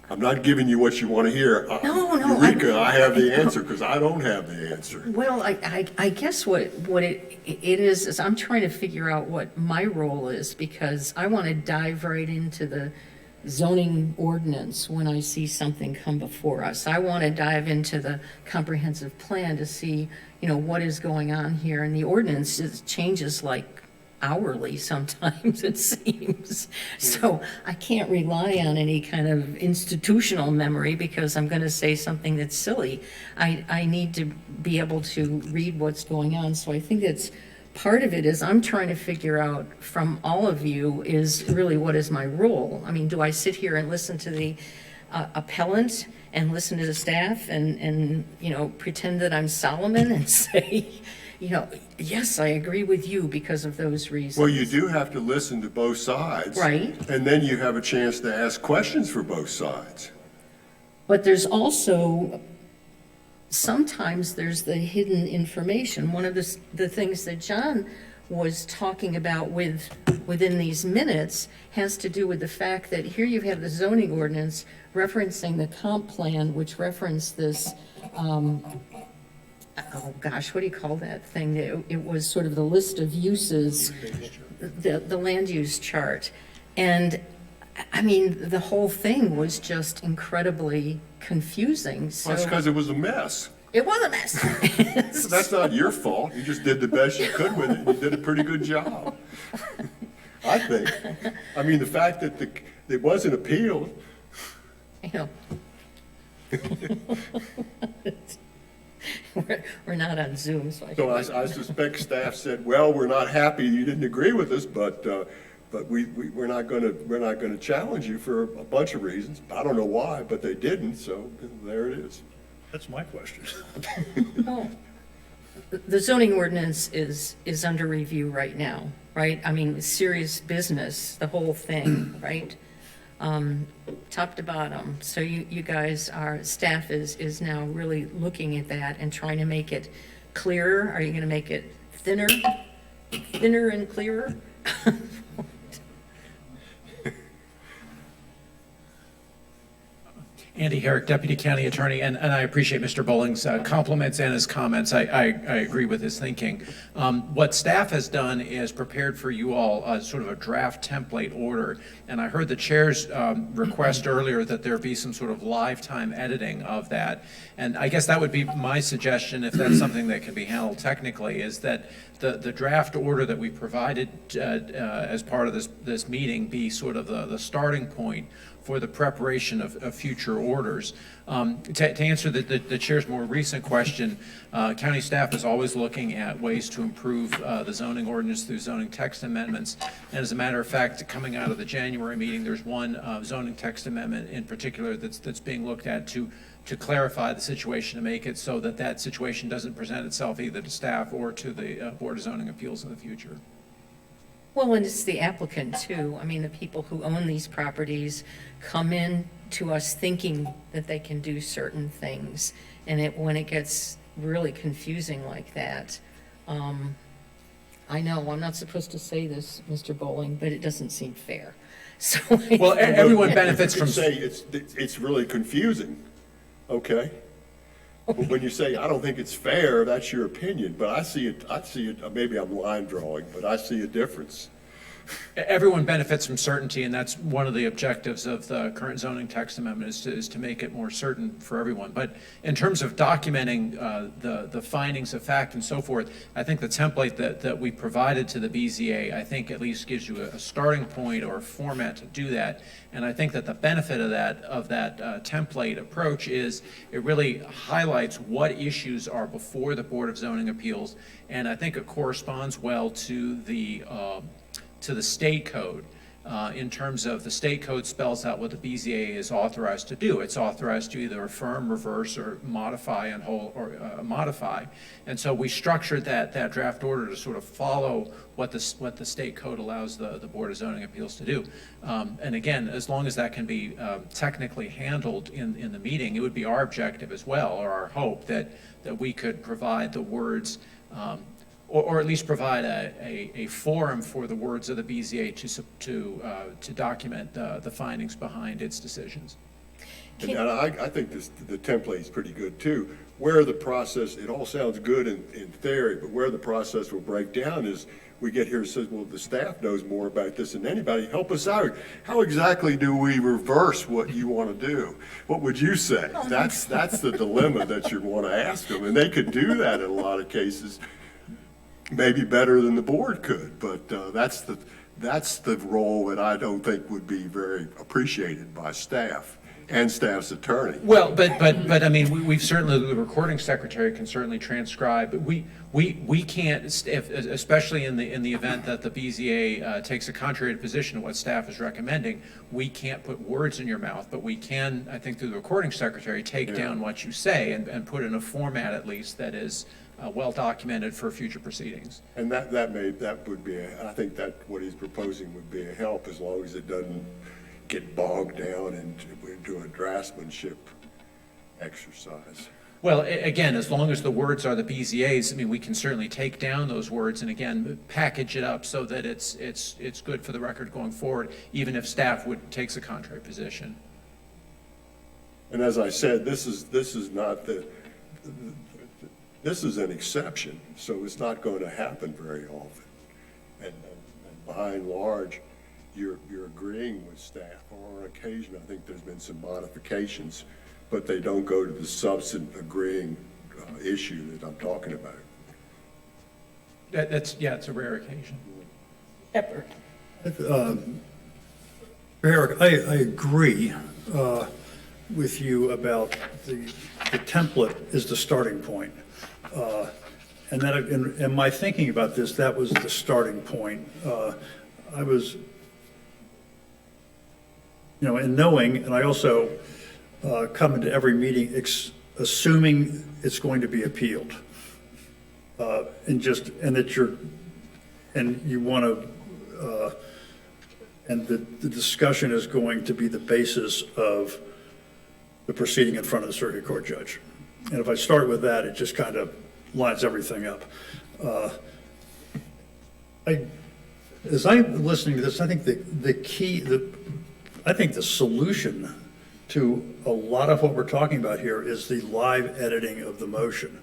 [SPEAKER 9] I'm not giving you what you want to hear.
[SPEAKER 1] No,
[SPEAKER 9] Eureka, I have the answer because I don't have the answer.
[SPEAKER 1] Well, I guess what it is I'm trying to figure out what my role is, because I want to dive right into the zoning ordinance when I see something come before us. I want to dive into the comprehensive plan to see, what is going on here. And the ordinance changes like hourly sometimes, it seems. So I can't rely on any kind of institutional memory because I'm going to say something that's silly. I need to be able to read what's going on. So I think that's part of it is I'm trying to figure out from all of you is really what is my role? I mean, do I sit here and listen to the appellant and listen to the staff and pretend that I'm Solomon and say, you know, yes, I agree with you because of those reasons.
[SPEAKER 9] Well, you do have to listen to both sides.
[SPEAKER 1] Right.
[SPEAKER 9] And then you have a chance to ask questions for both sides.
[SPEAKER 1] But there's also, sometimes there's the hidden information. One of the things that John was talking about within these minutes has to do with the fact that here you have the zoning ordinance referencing the comp plan, which referenced this, oh gosh, what do you call that thing? It was sort of the list of uses, the land use chart. And I mean, the whole thing was just incredibly confusing, so.
[SPEAKER 9] Well, that's because it was a mess.
[SPEAKER 1] It was a mess.
[SPEAKER 9] That's not your fault. You just did the best you could with it, and you did a pretty good job. I think. I mean, the fact that it wasn't appealed.
[SPEAKER 1] You know. We're not on Zoom, so I.
[SPEAKER 9] So I suspect staff said, well, we're not happy you didn't agree with us, but we're not gonna challenge you for a bunch of reasons. I don't know why, but they didn't, so there it is.
[SPEAKER 2] That's my question.
[SPEAKER 1] Oh. The zoning ordinance is under review right now, right? I mean, serious business, the whole thing, right? Top to bottom. So you guys staff is now really looking at that and trying to make it clearer. Are you gonna make it thinner and clearer?
[SPEAKER 4] Andy Herrick, Deputy County Attorney, and I appreciate Mr. Bowling's compliments and his comments. I agree with his thinking. What staff has done is prepared for you all sort of a draft template order, and I heard the chair's request earlier that there be some sort of live time editing of that. And I guess that would be my suggestion, if that's something that can be handled technically, is that the draft order that we provided as part of this meeting be sort of the starting point for the preparation of future orders. To answer the chair's more recent question, county staff is always looking at ways to improve the zoning ordinance through zoning text amendments. And as a matter of fact, coming out of the January meeting, there's one zoning text amendment in particular that's being looked at to clarify the situation, to make it so that situation doesn't present itself either to staff or to the Board of Zoning Appeals in the future.
[SPEAKER 1] Well, and it's the applicant too. I mean, the people who own these properties come in to us thinking that they can do certain things. And when it gets really confusing like that, I know I'm not supposed to say this, Mr. Bowling, but it doesn't seem fair. So
[SPEAKER 4] Well, everyone benefits
[SPEAKER 9] You
[SPEAKER 4] from.
[SPEAKER 9] could say it's really confusing, okay? But when you say, I don't think it's fair, that's your opinion, but I see it, maybe I'm line drawing, but I see a difference.
[SPEAKER 4] Everyone benefits from certainty, and that's one of the objectives of the current zoning text amendment is to make it more certain for everyone. But in terms of documenting the findings of fact and so forth, I think the template that we provided to the BZA, I think at least gives you a starting point or a format to do that. And I think that the benefit of that template approach is it really highlights what issues are before the Board of Zoning Appeals, and I think it corresponds well to the state code, in terms of the state code spells out what the BZA is authorized to do. It's authorized to either affirm, reverse, or modify and modify. And so we structured that draft order to sort of follow what the state code allows the Board of Zoning Appeals to do. And again, as long as that can be technically handled in the meeting, it would be our objective as well, or our hope that we could provide the words or at least provide a forum for the words of the BZA to document the findings behind its decisions.
[SPEAKER 9] And I think the template is pretty good too. Where the process, it all sounds good in theory, but where the process will break down is we get here and says, well, the staff knows more about this than anybody. Help us out. How exactly do we reverse what you want to do? What would you say? That's the dilemma that you want to ask them. And they could do that in a lot of cases, maybe better than the board could, but that's the role that I don't think would be very appreciated by staff and staff's attorney.
[SPEAKER 4] Well, but I mean, we've certainly, the recording secretary can certainly transcribe, but we can't, especially in the event that the BZA takes a contrary position to what staff is recommending, we can't put words in your mouth, but we can, I think through the recording secretary, take down what you say and put in a format at least that is well documented for future proceedings.
[SPEAKER 9] And that would be, I think that what he's proposing would be a help as long as it doesn't get bogged down into a draftsmanship exercise.
[SPEAKER 4] Well, again, as long as the words are the BZA's, I mean, we can certainly take down those words and again, package it up so that it's good for the record going forward, even if staff takes a contrary position.
[SPEAKER 9] And as I said, this is an exception, so it's not going to happen very often. And by and large, you're agreeing with staff. On occasion, I think there's been some modifications, but they don't go to the substantive agreeing issue that I'm talking about.
[SPEAKER 4] It's a rare occasion.
[SPEAKER 1] Shepard.
[SPEAKER 2] Eric, I agree with you about the template is the starting point. And that, in my thinking about this, that was the starting point. I was, in knowing, and I also come into every meeting assuming it's going to be appealed. And you want to, and the discussion is going to be the basis of the proceeding in front of the circuit court judge. And if I start with that, it just kind of lines everything up. As I'm listening to this, I think I think the solution to a lot of what we're talking about here is the live editing of the motion.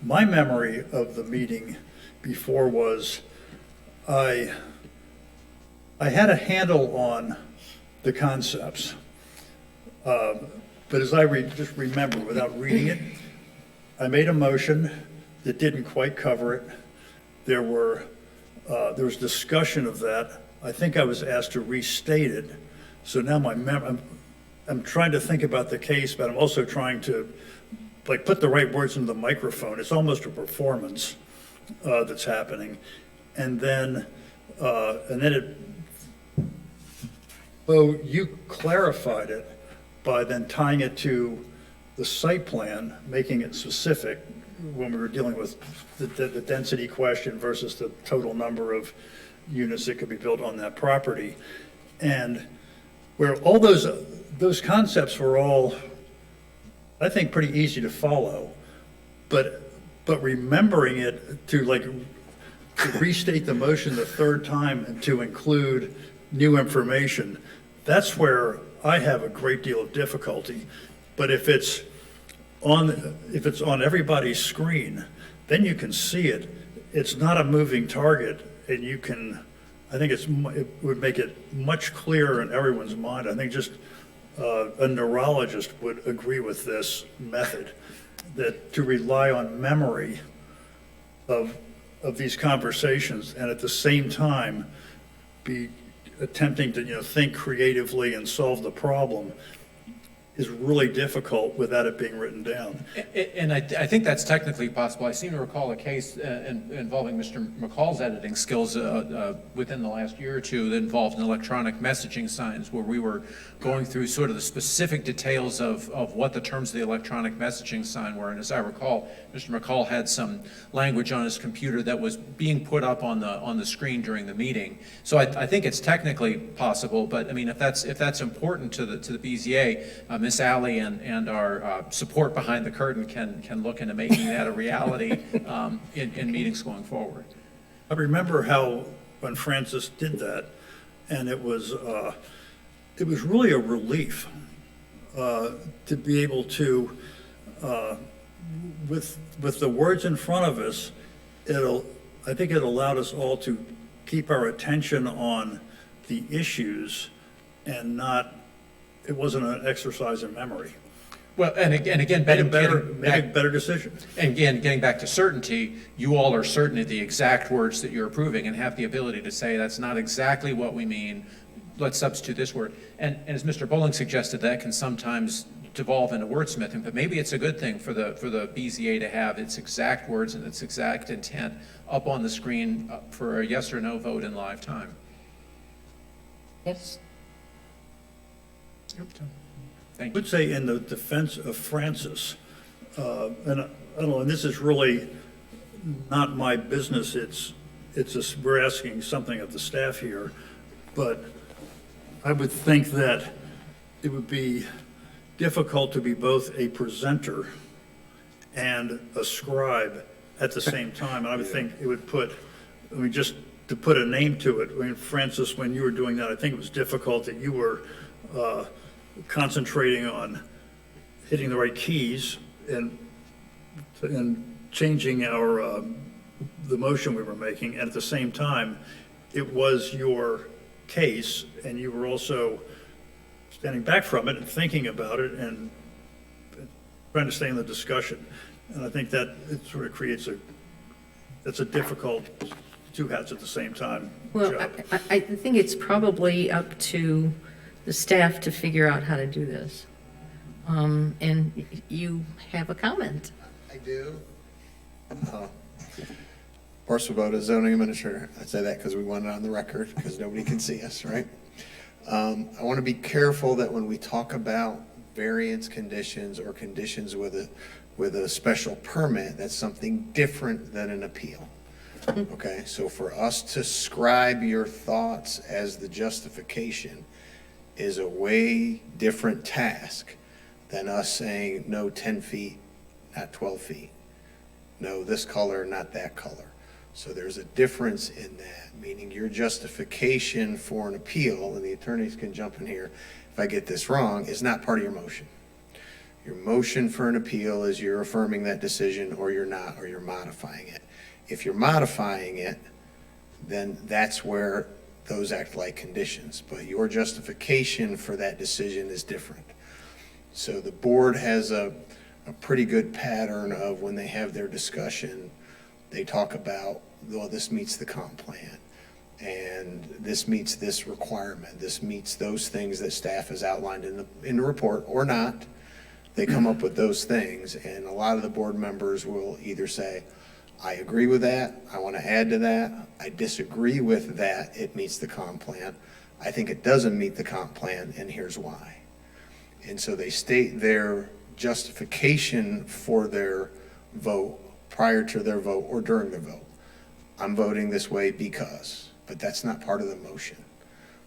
[SPEAKER 2] My memory of the meeting before was I had a handle on the concepts, but as I just remember without reading it, I made a motion that didn't quite cover it. There was discussion of that. I think I was asked to restate it. So now I'm trying to think about the case, but I'm also trying to put the right words into the microphone. It's almost a performance that's happening. And then you clarified it by then tying it to the site plan, making it specific when we were dealing with the density question versus the total number of units that could be built on that property. And where all those concepts were all, I think, pretty easy to follow, but remembering it to restate the motion the third time and to include new information, that's where I have a great deal of difficulty. But if it's on everybody's screen, then you can see it. It's not a moving target, and you can. I think it would make it much clearer in everyone's mind. I think just a neurologist would agree with this method, that to rely on memory of these conversations and at the same time be attempting to think creatively and solve the problem is really difficult without it being written down.
[SPEAKER 4] And I think that's technically possible. I seem to recall a case involving Mr. McCall's editing skills within the last year or two that involved an electronic messaging signs where we were going through sort of the specific details of what the terms of the electronic messaging sign were. And as I recall, Mr. McCall had some language on his computer that was being put up on the screen during the meeting. So I think it's technically possible, but I mean, if that's important to the BZA, Miss Alley and our support behind the curtain can look into making that a reality in meetings going forward.
[SPEAKER 2] I remember how when Francis did that, and it was really a relief to be able to, with the words in front of us, I think it allowed us all to keep our attention on the issues and it wasn't an exercise in memory.
[SPEAKER 4] Well, and again,
[SPEAKER 2] Made a better decision.
[SPEAKER 4] And again, getting back to certainty, you all are certain of the exact words that you're approving and have the ability to say that's not exactly what we mean. Let's substitute this word. And as Mr. Bowling suggested, that can sometimes devolve into wordsmithing, but maybe it's a good thing for the BZA to have its exact words and its exact intent up on the screen for a yes or no vote in live time.
[SPEAKER 1] Yes.
[SPEAKER 2] I would say in the defense of Francis, and I don't know, and this is really not my business. We're asking something of the staff here, but I would think that it would be difficult to be both a presenter and a scribe at the same time. And I would think it would just to put a name to it, Francis, when you were doing that, I think it was difficult that you were concentrating on hitting the right keys and changing the motion we were making. And at the same time, it was your case, and you were also standing back from it and thinking about it and trying to stay in the discussion. And I think that it sort of creates that's a difficult two hats at the same time
[SPEAKER 1] Well,
[SPEAKER 2] job.
[SPEAKER 1] I think it's probably up to the staff to figure out how to do this. And you have a comment.
[SPEAKER 8] I do. Parcel vote as zoning administrator. I say that because we want it on the record, because nobody can see us, right? I want to be careful that when we talk about variance conditions or conditions with a special permit, that's something different than an appeal. Okay, so for us to scribe your thoughts as the justification is a way different task than us saying no 10 feet, not 12 feet. No this color, not that color. So there's a difference in that, meaning your justification for an appeal, and the attorneys can jump in here if I get this wrong, is not part of your motion. Your motion for an appeal is you're affirming that decision, or you're not, or you're modifying it. If you're modifying it, then that's where those act like conditions. But your justification for that decision is different. So the board has a pretty good pattern of when they have their discussion, they talk about, well, this meets the comp plan, and this meets this requirement, this meets those things that staff has outlined in the report, or not. They come up with those things, and a lot of the board members will either say, I agree with that, I want to add to that, I disagree with that, it meets the comp plan, I think it doesn't meet the comp plan, and here's why. And so they state their justification for their vote prior to their vote or during the vote. I'm voting this way because, but that's not part of the motion.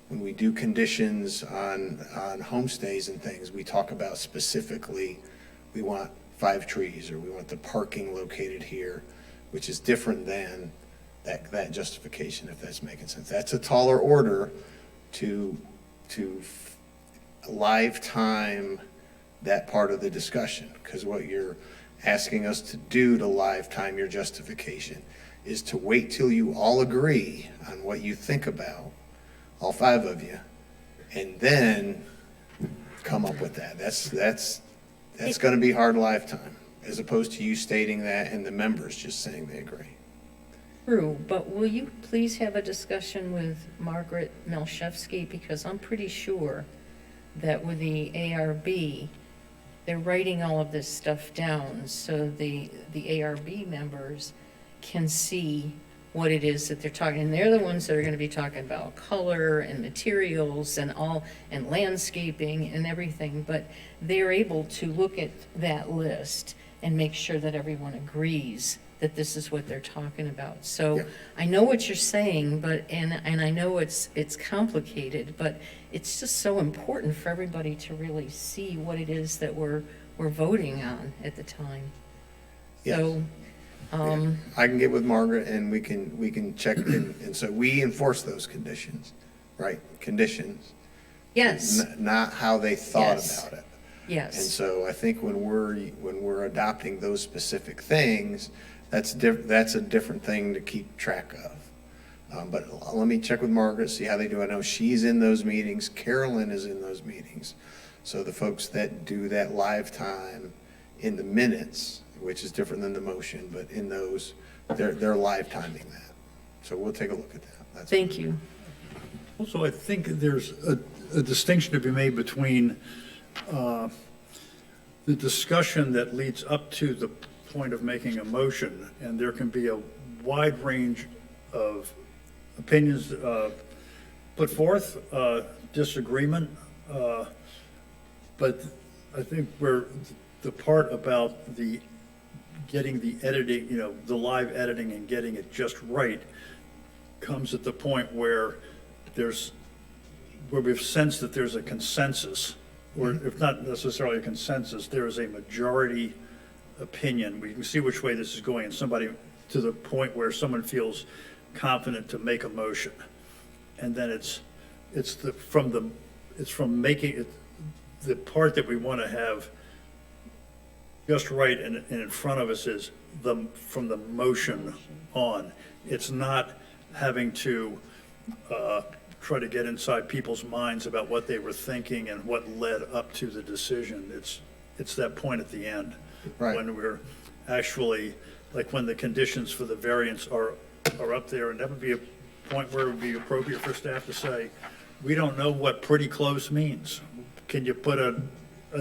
[SPEAKER 8] When we do conditions on homestays and things, we talk about specifically, we want 5 trees, or we want the parking located here, which is different than that justification, if that's making sense. That's a taller order to lifetime that part of the discussion, because what you're asking us to do to lifetime your justification is to wait till you all agree on what you think about, all 5 of you, and then come up with that. That's going to be hard lifetime, as opposed to you stating that and the members just saying they agree.
[SPEAKER 1] True, but will you please have a discussion with Margaret Melchevsky, because I'm pretty sure that with the ARB, they're writing all of this stuff down so the ARB members can see what it is that they're talking. And they're the ones that are going to be talking about color and materials and landscaping and everything. But they're able to look at that list and make sure that everyone agrees that this is what they're talking about. So
[SPEAKER 8] Yeah.
[SPEAKER 1] I know what you're saying, but and I know it's complicated, but it's just so important for everybody to really see what it is that we're voting on at the time.
[SPEAKER 8] Yes.
[SPEAKER 1] So,
[SPEAKER 8] I can get with Margaret and we can check and so we enforce those conditions, right? Conditions.
[SPEAKER 1] yes,
[SPEAKER 8] Not how they thought
[SPEAKER 1] Yes.
[SPEAKER 8] about it. And
[SPEAKER 1] yes,
[SPEAKER 8] so I think when we're adopting those specific things, that's a different thing to keep track of. But let me check with Margaret, see how they do. I know she's in those meetings. Carolyn is in those meetings. So the folks that do that live time in the minutes, which is different than the motion, but in those, they're live timing that. So we'll take a look at that. That's
[SPEAKER 1] thank you.
[SPEAKER 2] Also, I think there's a distinction to be made between the discussion that leads up to the point of making a motion, and there can be a wide range of opinions put forth, disagreement, but I think the part about the getting the editing, the live editing and getting it just right comes at the point where we've sensed that there's a consensus, or if not necessarily a consensus, there is a majority opinion. We can see which way this is going, and somebody, to the point where someone feels confident to make a motion. And then it's from making it, the part that we want to have just right and in front of us is from the motion on. It's not having to try to get inside people's minds about what they were thinking and what led up to the decision. It's that point at the end.
[SPEAKER 8] Right.
[SPEAKER 2] When we're actually, like when the conditions for the variance are up there, and that would be a point where it would be appropriate for staff to say, we don't know what pretty close means. Can you put a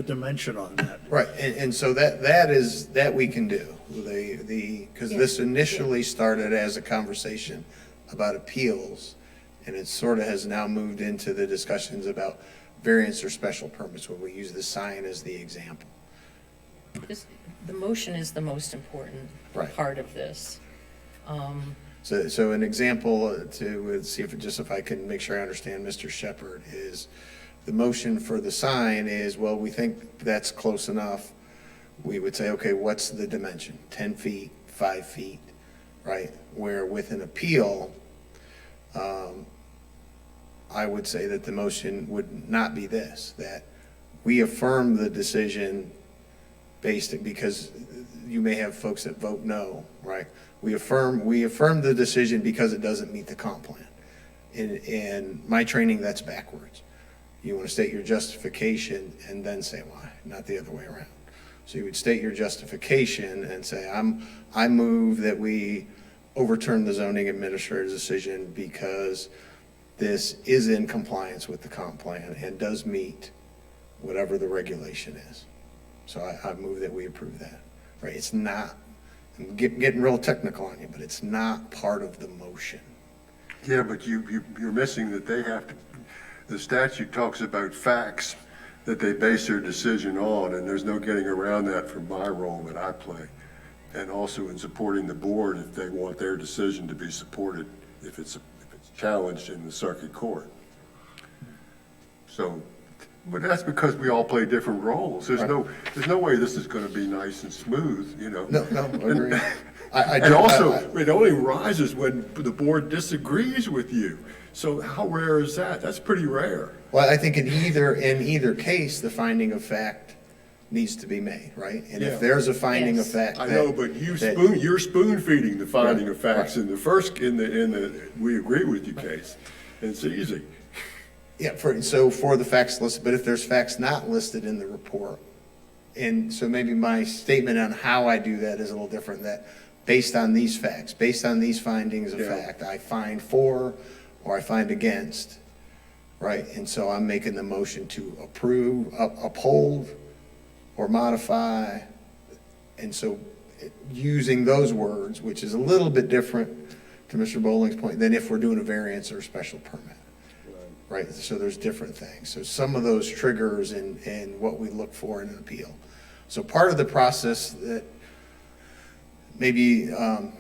[SPEAKER 2] dimension on that?
[SPEAKER 8] Right, and so that we can do. Because this initially started as a conversation about appeals, and it sort of has now moved into the discussions about variance or special permits, where we use the sign as the example.
[SPEAKER 1] The motion is the most important
[SPEAKER 8] Right.
[SPEAKER 1] part of this.
[SPEAKER 8] So an example to see if I can make sure I understand Mr. Shepherd is, the motion for the sign is, well, we think that's close enough. We would say, okay, what's the dimension? 10 feet, 5 feet, right? Where with an appeal, I would say that the motion would not be this, that we affirm the decision because you may have folks that vote no, right? We affirm the decision because it doesn't meet the comp plan. In my training, that's backwards. You want to state your justification and then say why, not the other way around. So you would state your justification and say, I move that we overturn the zoning administrator's decision because this is in compliance with the comp plan and does meet whatever the regulation is. So I move that we approve that, right? It's not, I'm getting real technical on you, but it's not part of the motion.
[SPEAKER 9] Yeah, but you're missing that they have to, the statute talks about facts that they base their decision on, and there's no getting around that from my role that I play. And also in supporting the board if they want their decision to be supported, if it's challenged in the circuit court. So, but that's because we all play different roles. There's no way this is going to be nice and smooth,
[SPEAKER 8] No, agree.
[SPEAKER 9] And also, it only rises when the board disagrees with you. So how rare is that? That's pretty rare.
[SPEAKER 8] Well, I think in either case, the finding of fact needs to be made, right? And
[SPEAKER 9] Yeah.
[SPEAKER 8] if there's a finding of
[SPEAKER 1] Yes.
[SPEAKER 8] fact.
[SPEAKER 9] I know, but you're spoon feeding the finding of facts in the we agree with you case. It's easy.
[SPEAKER 8] Yeah, for the facts listed, but if there's facts not listed in the report, and so maybe my statement on how I do that is a little different, that based on these facts, based on these findings of fact, I find for or I find against, right? And so I'm making the motion to approve, uphold, or modify. And so using those words, which is a little bit different to Mr. Bowling's point than if we're doing a variance or a special permit. Right, so there's different things. So some of those triggers and what we look for in an appeal. So part of the process that maybe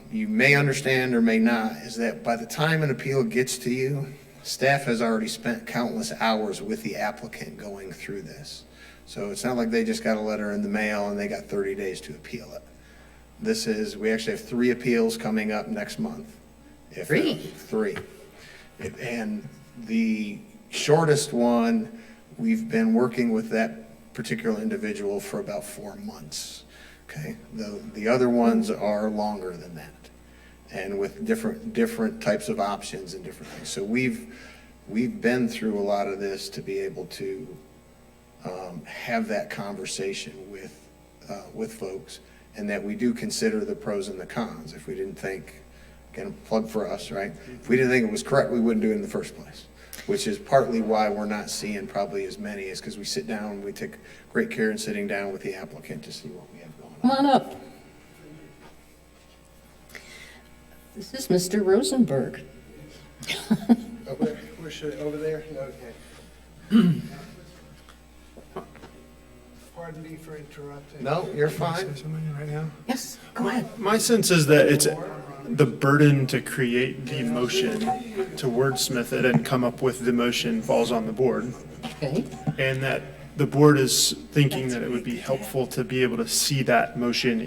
[SPEAKER 8] you may understand or may not is that by the time an appeal gets to you, staff has already spent countless hours with the applicant going through this. So it's not like they just got a letter in the mail and they got 30 days to appeal it. We actually have 3 appeals coming up next month. Three. And the shortest one, we've been working with that particular individual for about 4 months, okay? The other ones are longer than that, and with different types of options and different things. So we've been through a lot of this to be able to have that conversation with folks, and that we do consider the pros and the cons. If we didn't think, again, plug for us, right? If we didn't think it was correct, we wouldn't do it in the first place, which is partly why we're not seeing probably as many, is because we sit down, we take great care in sitting down with the applicant to see what we have going on.
[SPEAKER 1] Come on up. This is Mr. Rosenberg.
[SPEAKER 10] Over there? Okay. Part Pardon me for interrupting.
[SPEAKER 8] No, you're fine.
[SPEAKER 7] Right now?
[SPEAKER 1] Yes, go ahead.
[SPEAKER 7] My sense is that it's the burden to create the motion, to wordsmith it and come up with the motion falls on the board.
[SPEAKER 1] Okay,
[SPEAKER 7] And that the board is thinking that it would be helpful to be able to see that motion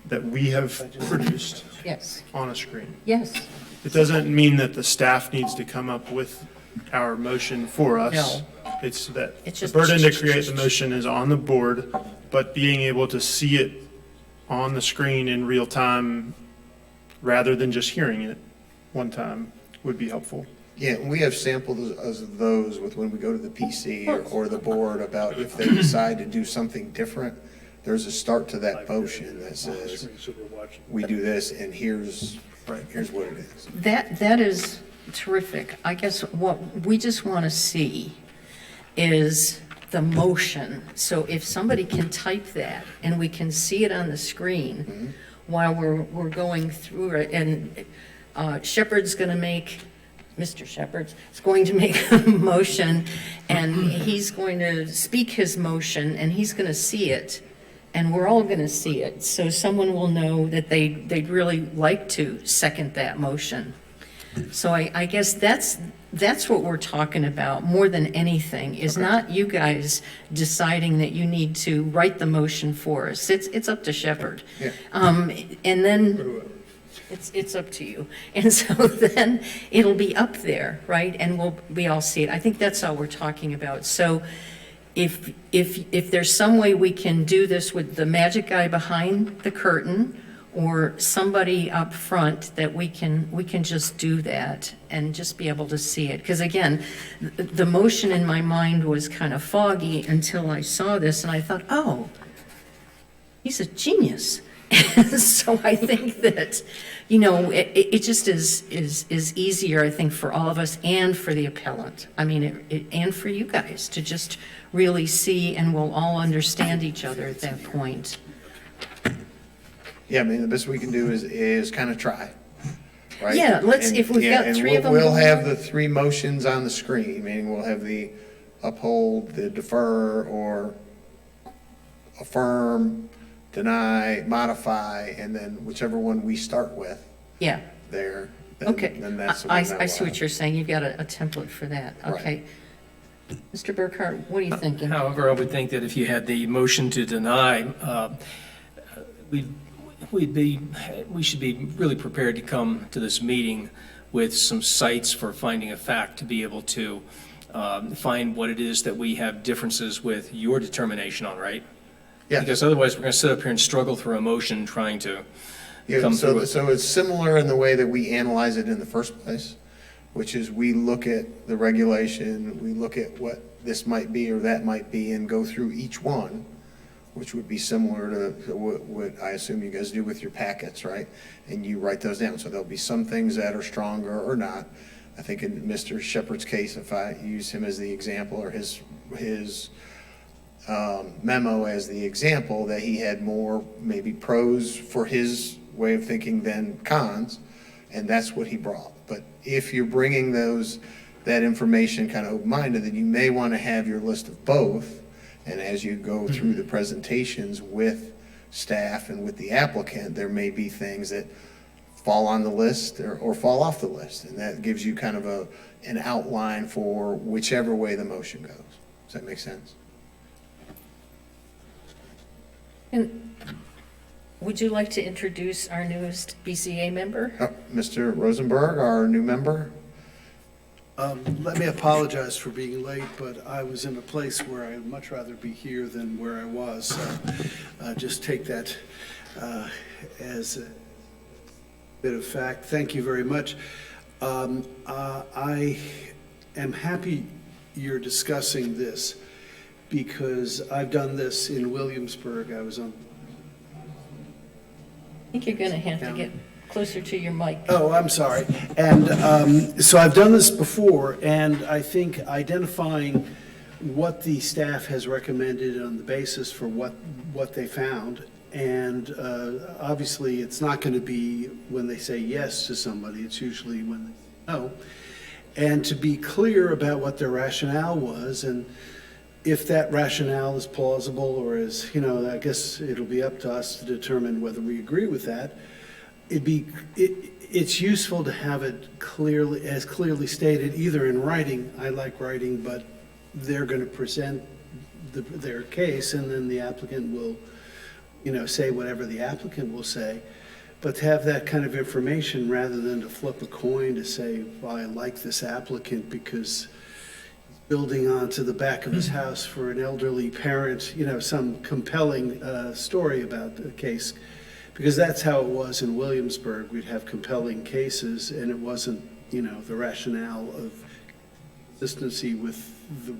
[SPEAKER 7] that we have produced
[SPEAKER 1] yes,
[SPEAKER 7] on a screen.
[SPEAKER 1] yes.
[SPEAKER 7] It doesn't mean that the staff needs to come up with our motion for us.
[SPEAKER 1] No.
[SPEAKER 7] It's that
[SPEAKER 1] It's
[SPEAKER 7] the
[SPEAKER 1] just-
[SPEAKER 7] burden to create the motion is on the board, but being able to see it on the screen in real time rather than just hearing it one time would be helpful.
[SPEAKER 8] Yeah, and we have samples of those with when we go to the PC or the board about if they decide to do something different, there's a start to that motion that says, we do this and here's what it is.
[SPEAKER 1] That is terrific. I guess what we just want to see is the motion. So if somebody can type that and we can see it on the screen while we're going through it, and Shepard's going to make, Mr. Shepard's is going to make a motion, and he's going to speak his motion, and he's going to see it, and we're all going to see it. So someone will know that they'd really like to second that motion. So I guess that's what we're talking about more than anything, is not you guys deciding that you need to write the motion for us. It's up to Shepard.
[SPEAKER 8] Yeah.
[SPEAKER 1] And then it's up to you. And so then it'll be up there, right? And we all see it. I think that's all we're talking about. So if there's some way we can do this with the magic guy behind the curtain, or somebody up front, that we can just do that and just be able to see it. Because again, the motion in my mind was kind of foggy until I saw this, and I thought, oh, he's a genius. So I think that, it just is easier, I think, for all of us and for the appellant. I mean, and for you guys to just really see, and we'll all understand each other at that point.
[SPEAKER 8] Yeah, I mean, the best we can do is kind of try, right?
[SPEAKER 1] Yeah,
[SPEAKER 8] And-
[SPEAKER 1] if we've got
[SPEAKER 8] and
[SPEAKER 1] three of them
[SPEAKER 8] We'll
[SPEAKER 1] going-
[SPEAKER 8] have the three motions on the screen, meaning we'll have the uphold, the defer, or affirm, deny, modify, and then whichever one we start with
[SPEAKER 1] Yeah.
[SPEAKER 8] there.
[SPEAKER 1] Okay,
[SPEAKER 8] Then that's the one
[SPEAKER 1] I
[SPEAKER 8] that
[SPEAKER 1] see
[SPEAKER 8] we'll
[SPEAKER 1] what you're saying, you've got a template for that,
[SPEAKER 8] Right.
[SPEAKER 1] okay. Mr. Burkhart, what are you thinking?
[SPEAKER 5] However, I would think that if you had the motion to deny, we should be really prepared to come to this meeting with some sites for finding a fact, to be able to find what it is that we have differences with your determination on, right?
[SPEAKER 8] Yeah.
[SPEAKER 5] Because otherwise, we're going to sit up here and struggle through a motion trying to
[SPEAKER 8] Yeah,
[SPEAKER 5] come through
[SPEAKER 8] so,
[SPEAKER 5] it.
[SPEAKER 8] so it's similar in the way that we analyze it in the first place, which is we look at the regulation, we look at what this might be or that might be, and go through each one, which would be similar to what I assume you guys do with your packets, right? And you write those down. So there'll be some things that are stronger or not. I think in Mr. Shepard's case, if I use him as the example, or his memo as the example, that he had more maybe pros for his way of thinking than cons, and that's what he brought. But if you're bringing that information kind of open-minded, then you may want to have your list of both, and as you go through the presentations with staff and with the applicant, there may be things that fall on the list or fall off the list, and that gives you kind of an outline for whichever way the motion goes. Does that make sense?
[SPEAKER 1] And would you like to introduce our newest BZA member?
[SPEAKER 8] Mr. Rosenberg, our new member?
[SPEAKER 10] Let me apologize for being late, but I was in a place where I'd much rather be here than where I was. So just take that as a bit of fact. Thank you very much. I am happy you're discussing this, because I've done this in Williamsburg. I was on.
[SPEAKER 1] I think you're going to have to get closer to your mic.
[SPEAKER 10] Oh, I'm sorry. And so I've done this before, and I think identifying what the staff has recommended on the basis for what they found, and obviously it's not going to be when they say yes to somebody, it's usually when they say no. And to be clear about what their rationale was, and if that rationale is plausible or is, I guess it'll be up to us to determine whether we agree with that. It's useful to have it clearly stated, either in writing. I like writing, but they're going to present their case, and then the applicant will, say whatever the applicant will say. But to have that kind of information, rather than to flip a coin to say, well, I like this applicant because he's building onto the back of his house for an elderly parent, some compelling story about the case. Because that's how it was in Williamsburg. We'd have compelling cases, and it wasn't, the rationale of consistency with the.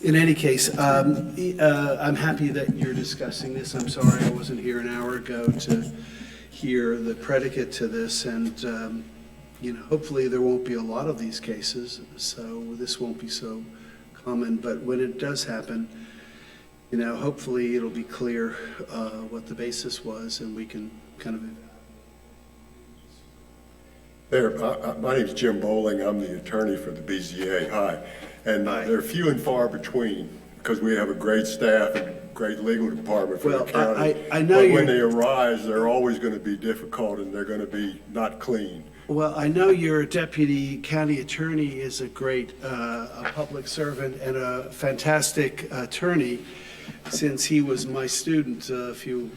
[SPEAKER 10] In any case, I'm happy that you're discussing this. I'm sorry I wasn't here an hour ago to hear the predicate to this, and, hopefully there won't be a lot of these cases, so this won't be so common. But when it does happen, hopefully it'll be clear what the basis was, and we can kind of.
[SPEAKER 9] My name's Jim Bowling. I'm the attorney for the BZA. Hi. And they're few and far between, because we have a great staff and great legal department for the county.
[SPEAKER 10] I know
[SPEAKER 9] but when they arise, they're always going to be difficult, and they're going to be not clean.
[SPEAKER 10] Well, I know your deputy county attorney is a great a public servant and a fantastic attorney, since he was my student a few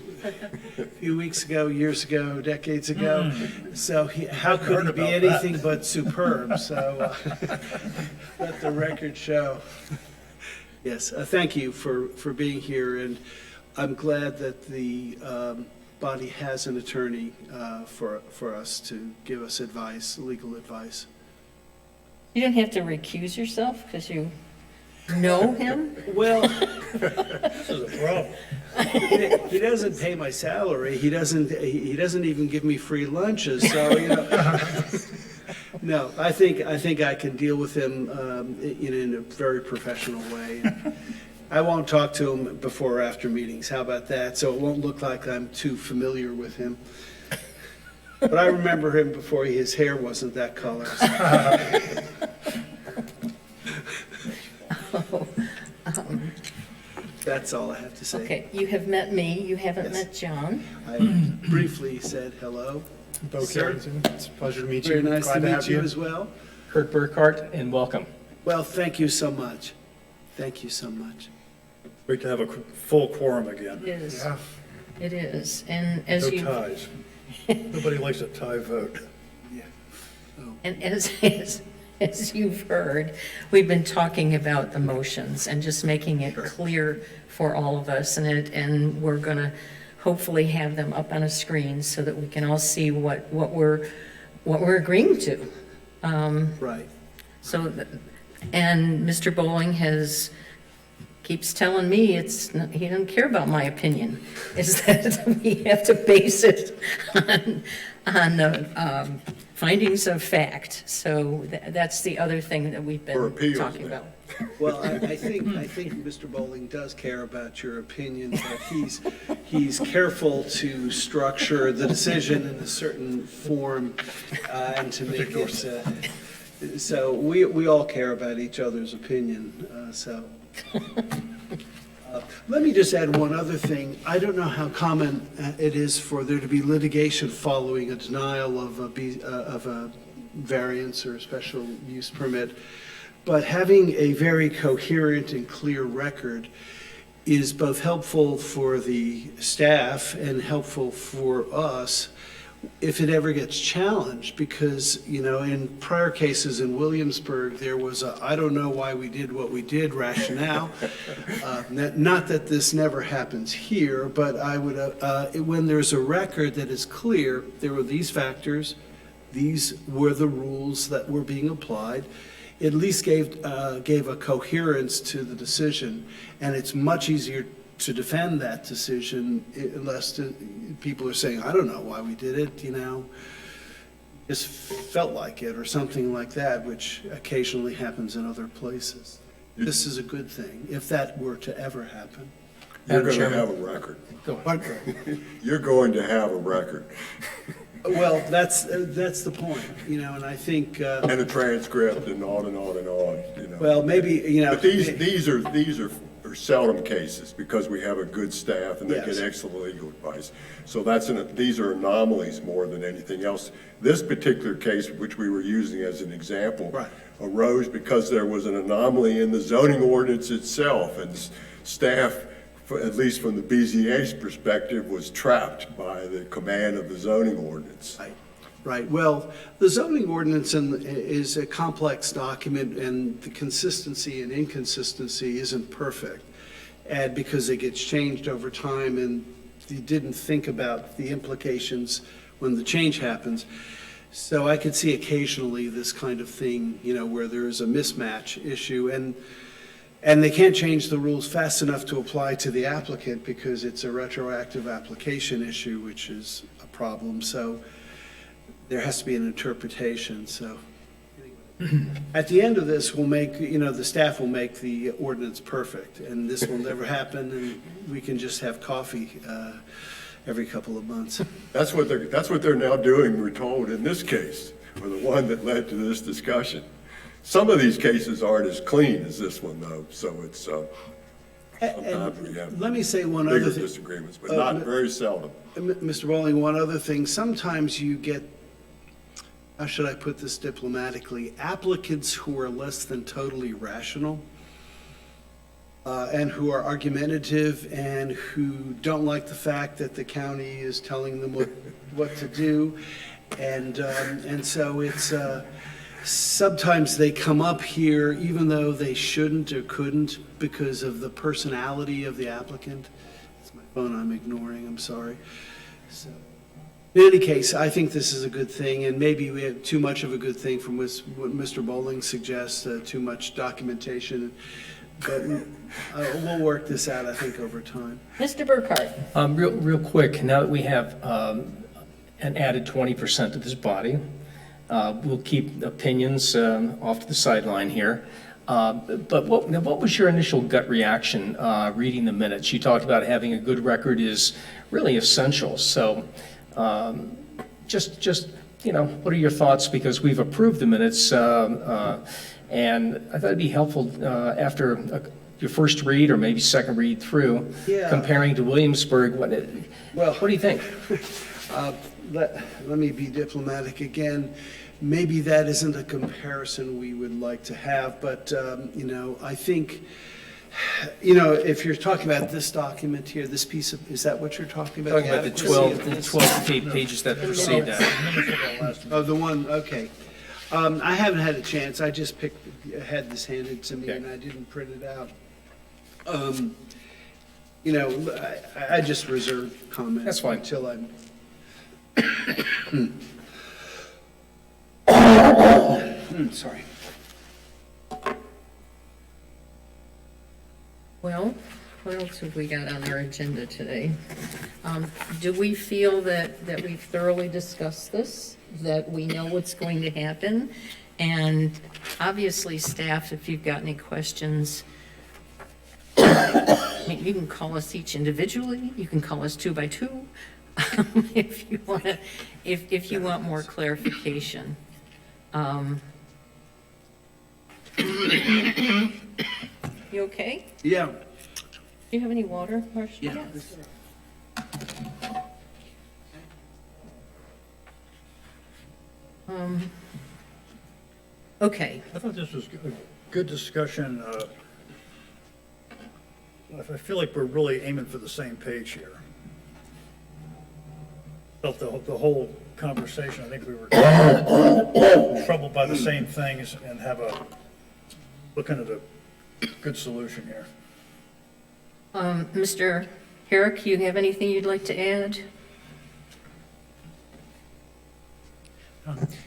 [SPEAKER 10] weeks ago, years ago, decades ago. So how could he be anything but superb? So let the record show. Yes, thank you for being here, and I'm glad that the body has an attorney for us to give us advice, legal advice.
[SPEAKER 1] You don't have to recuse yourself because you know him?
[SPEAKER 10] Well,
[SPEAKER 2] This is a problem.
[SPEAKER 10] he doesn't pay my salary. He doesn't even give me free lunches. So no, I think I can deal with him in a very professional way. I won't talk to him before or after meetings. How about that? So it won't look like I'm too familiar with him. But I remember him before his hair wasn't that color. That's all I have to say.
[SPEAKER 1] Okay, you have met me, you haven't met John.
[SPEAKER 10] I briefly said hello.
[SPEAKER 7] Bo
[SPEAKER 10] Sir?
[SPEAKER 7] Carrington, it's a pleasure to meet you.
[SPEAKER 10] Very nice to
[SPEAKER 7] Glad
[SPEAKER 10] meet
[SPEAKER 7] have
[SPEAKER 10] you as well.
[SPEAKER 5] Kurt Burkhart, and welcome.
[SPEAKER 10] Well, thank you so much. Thank you so much.
[SPEAKER 2] Great to have a full quorum again.
[SPEAKER 1] It is,
[SPEAKER 7] Yeah.
[SPEAKER 1] it is. And
[SPEAKER 2] No
[SPEAKER 1] as you,
[SPEAKER 2] ties. Nobody likes a tie vote.
[SPEAKER 1] and as you've heard, we've been talking about the motions and just making it clear for all of us, and we're gonna hopefully have them up on a screen so that we can all see what we're agreeing to.
[SPEAKER 10] Right.
[SPEAKER 1] So, and Mr. Bowling keeps telling me he doesn't care about my opinion, is that we have to base it on findings of fact. So that's the other thing that we've
[SPEAKER 9] Or
[SPEAKER 1] been
[SPEAKER 9] appeals,
[SPEAKER 1] talking
[SPEAKER 9] then.
[SPEAKER 1] about.
[SPEAKER 10] Well, I think Mr. Bowling does care about your opinion, but he's careful to structure the decision in a certain form and to make it. So we all care about each other's opinion. So let me just add one other thing. I don't know how common it is for there to be litigation following a denial of a variance or a special use permit. But having a very coherent and clear record is both helpful for the staff and helpful for us if it ever gets challenged, because, in prior cases in Williamsburg, there was a, I don't know why we did what we did rationale. Not that this never happens here, but I would, when there's a record that is clear, there were these factors, these were the rules that were being applied, at least gave a coherence to the decision, and it's much easier to defend that decision unless people are saying, I don't know why we did it, just felt like it or something like that, which occasionally happens in other places. This is a good thing, if that were to ever happen.
[SPEAKER 9] You're
[SPEAKER 5] Madam
[SPEAKER 9] going to
[SPEAKER 5] Chairman.
[SPEAKER 9] have a record.
[SPEAKER 5] Go.
[SPEAKER 9] You're going to have a record.
[SPEAKER 10] Well, that's the point, and I think,
[SPEAKER 9] And a transcript and on and on and on,
[SPEAKER 10] well, maybe,
[SPEAKER 9] But these are seldom cases because we have a good staff and they
[SPEAKER 10] Yes.
[SPEAKER 9] get excellent legal advice. So these are anomalies more than anything else. This particular case, which we were using as an example,
[SPEAKER 10] Right.
[SPEAKER 9] arose because there was an anomaly in the zoning ordinance itself, and staff, at least from the BZA's perspective, was trapped by the command of the zoning ordinance.
[SPEAKER 10] Right, well, the zoning ordinance is a complex document, and the consistency and inconsistency isn't perfect. And because it gets changed over time, and you didn't think about the implications when the change happens. So I could see occasionally this kind of thing, where there is a mismatch issue, and they can't change the rules fast enough to apply to the applicant because it's a retroactive application issue, which is a problem. So there has to be an interpretation, so. At the end of this, we'll make, the staff will make the ordinance perfect, and this will never happen, and we can just have coffee every couple of months.
[SPEAKER 9] That's what they're now doing, we're told, in this case, or the one that led to this discussion. Some of these cases aren't as clean as this one, though, so it's, sometimes we have
[SPEAKER 10] Let me say one other
[SPEAKER 9] bigger
[SPEAKER 10] thing.
[SPEAKER 9] disagreements, but not very seldom.
[SPEAKER 10] Mr. Bowling, one other thing, sometimes you get, how should I put this diplomatically, applicants who are less than totally rational, and who are argumentative and who don't like the fact that the county is telling them what to do. And so it's, sometimes they come up here even though they shouldn't or couldn't because of the personality of the applicant. It's my phone I'm ignoring, I'm sorry. So, in any case, I think this is a good thing, and maybe we have too much of a good thing from what Mr. Bowling suggests, too much documentation. But we'll work this out, I think, over time.
[SPEAKER 1] Mr. Burkhart?
[SPEAKER 5] Real quick, now that we have an added 20% to this body, we'll keep opinions off to the sideline here. But what was your initial gut reaction reading the minutes? You talked about having a good record is really essential. So just what are your thoughts? Because we've approved the minutes, and I thought it'd be helpful after your first read or maybe second read through,
[SPEAKER 10] Yeah.
[SPEAKER 5] comparing to Williamsburg. What do you think?
[SPEAKER 10] Let me be diplomatic again. Maybe that isn't a comparison we would like to have, but, I think, if you're talking about this document here, this piece of, is that what you're talking about?
[SPEAKER 5] Talking about the 12 pages that precede that.
[SPEAKER 10] Oh, the one, okay. I haven't had a chance. I just had this handed to me
[SPEAKER 5] Okay.
[SPEAKER 10] and I didn't print it out. I just reserve comments.
[SPEAKER 5] That's fine.
[SPEAKER 10] Until I'm. Sorry.
[SPEAKER 1] Well, what else have we got on our agenda today? Do we feel that we've thoroughly discussed this, that we know what's going to happen? And obviously, staff, if you've got any questions, you can call us each individually, you can call us 2 by 2, if you want to, if you want more clarification. You okay?
[SPEAKER 10] Yeah.
[SPEAKER 1] Do you have any water, Marcia?
[SPEAKER 10] Yeah.
[SPEAKER 1] Yes. Okay,
[SPEAKER 2] I thought this was a good discussion. I feel like we're really aiming for the same page here. Felt the whole conversation, I think we were troubled by the same things and looking at a good solution here.
[SPEAKER 1] Mr. Herrick, you have anything you'd like to add?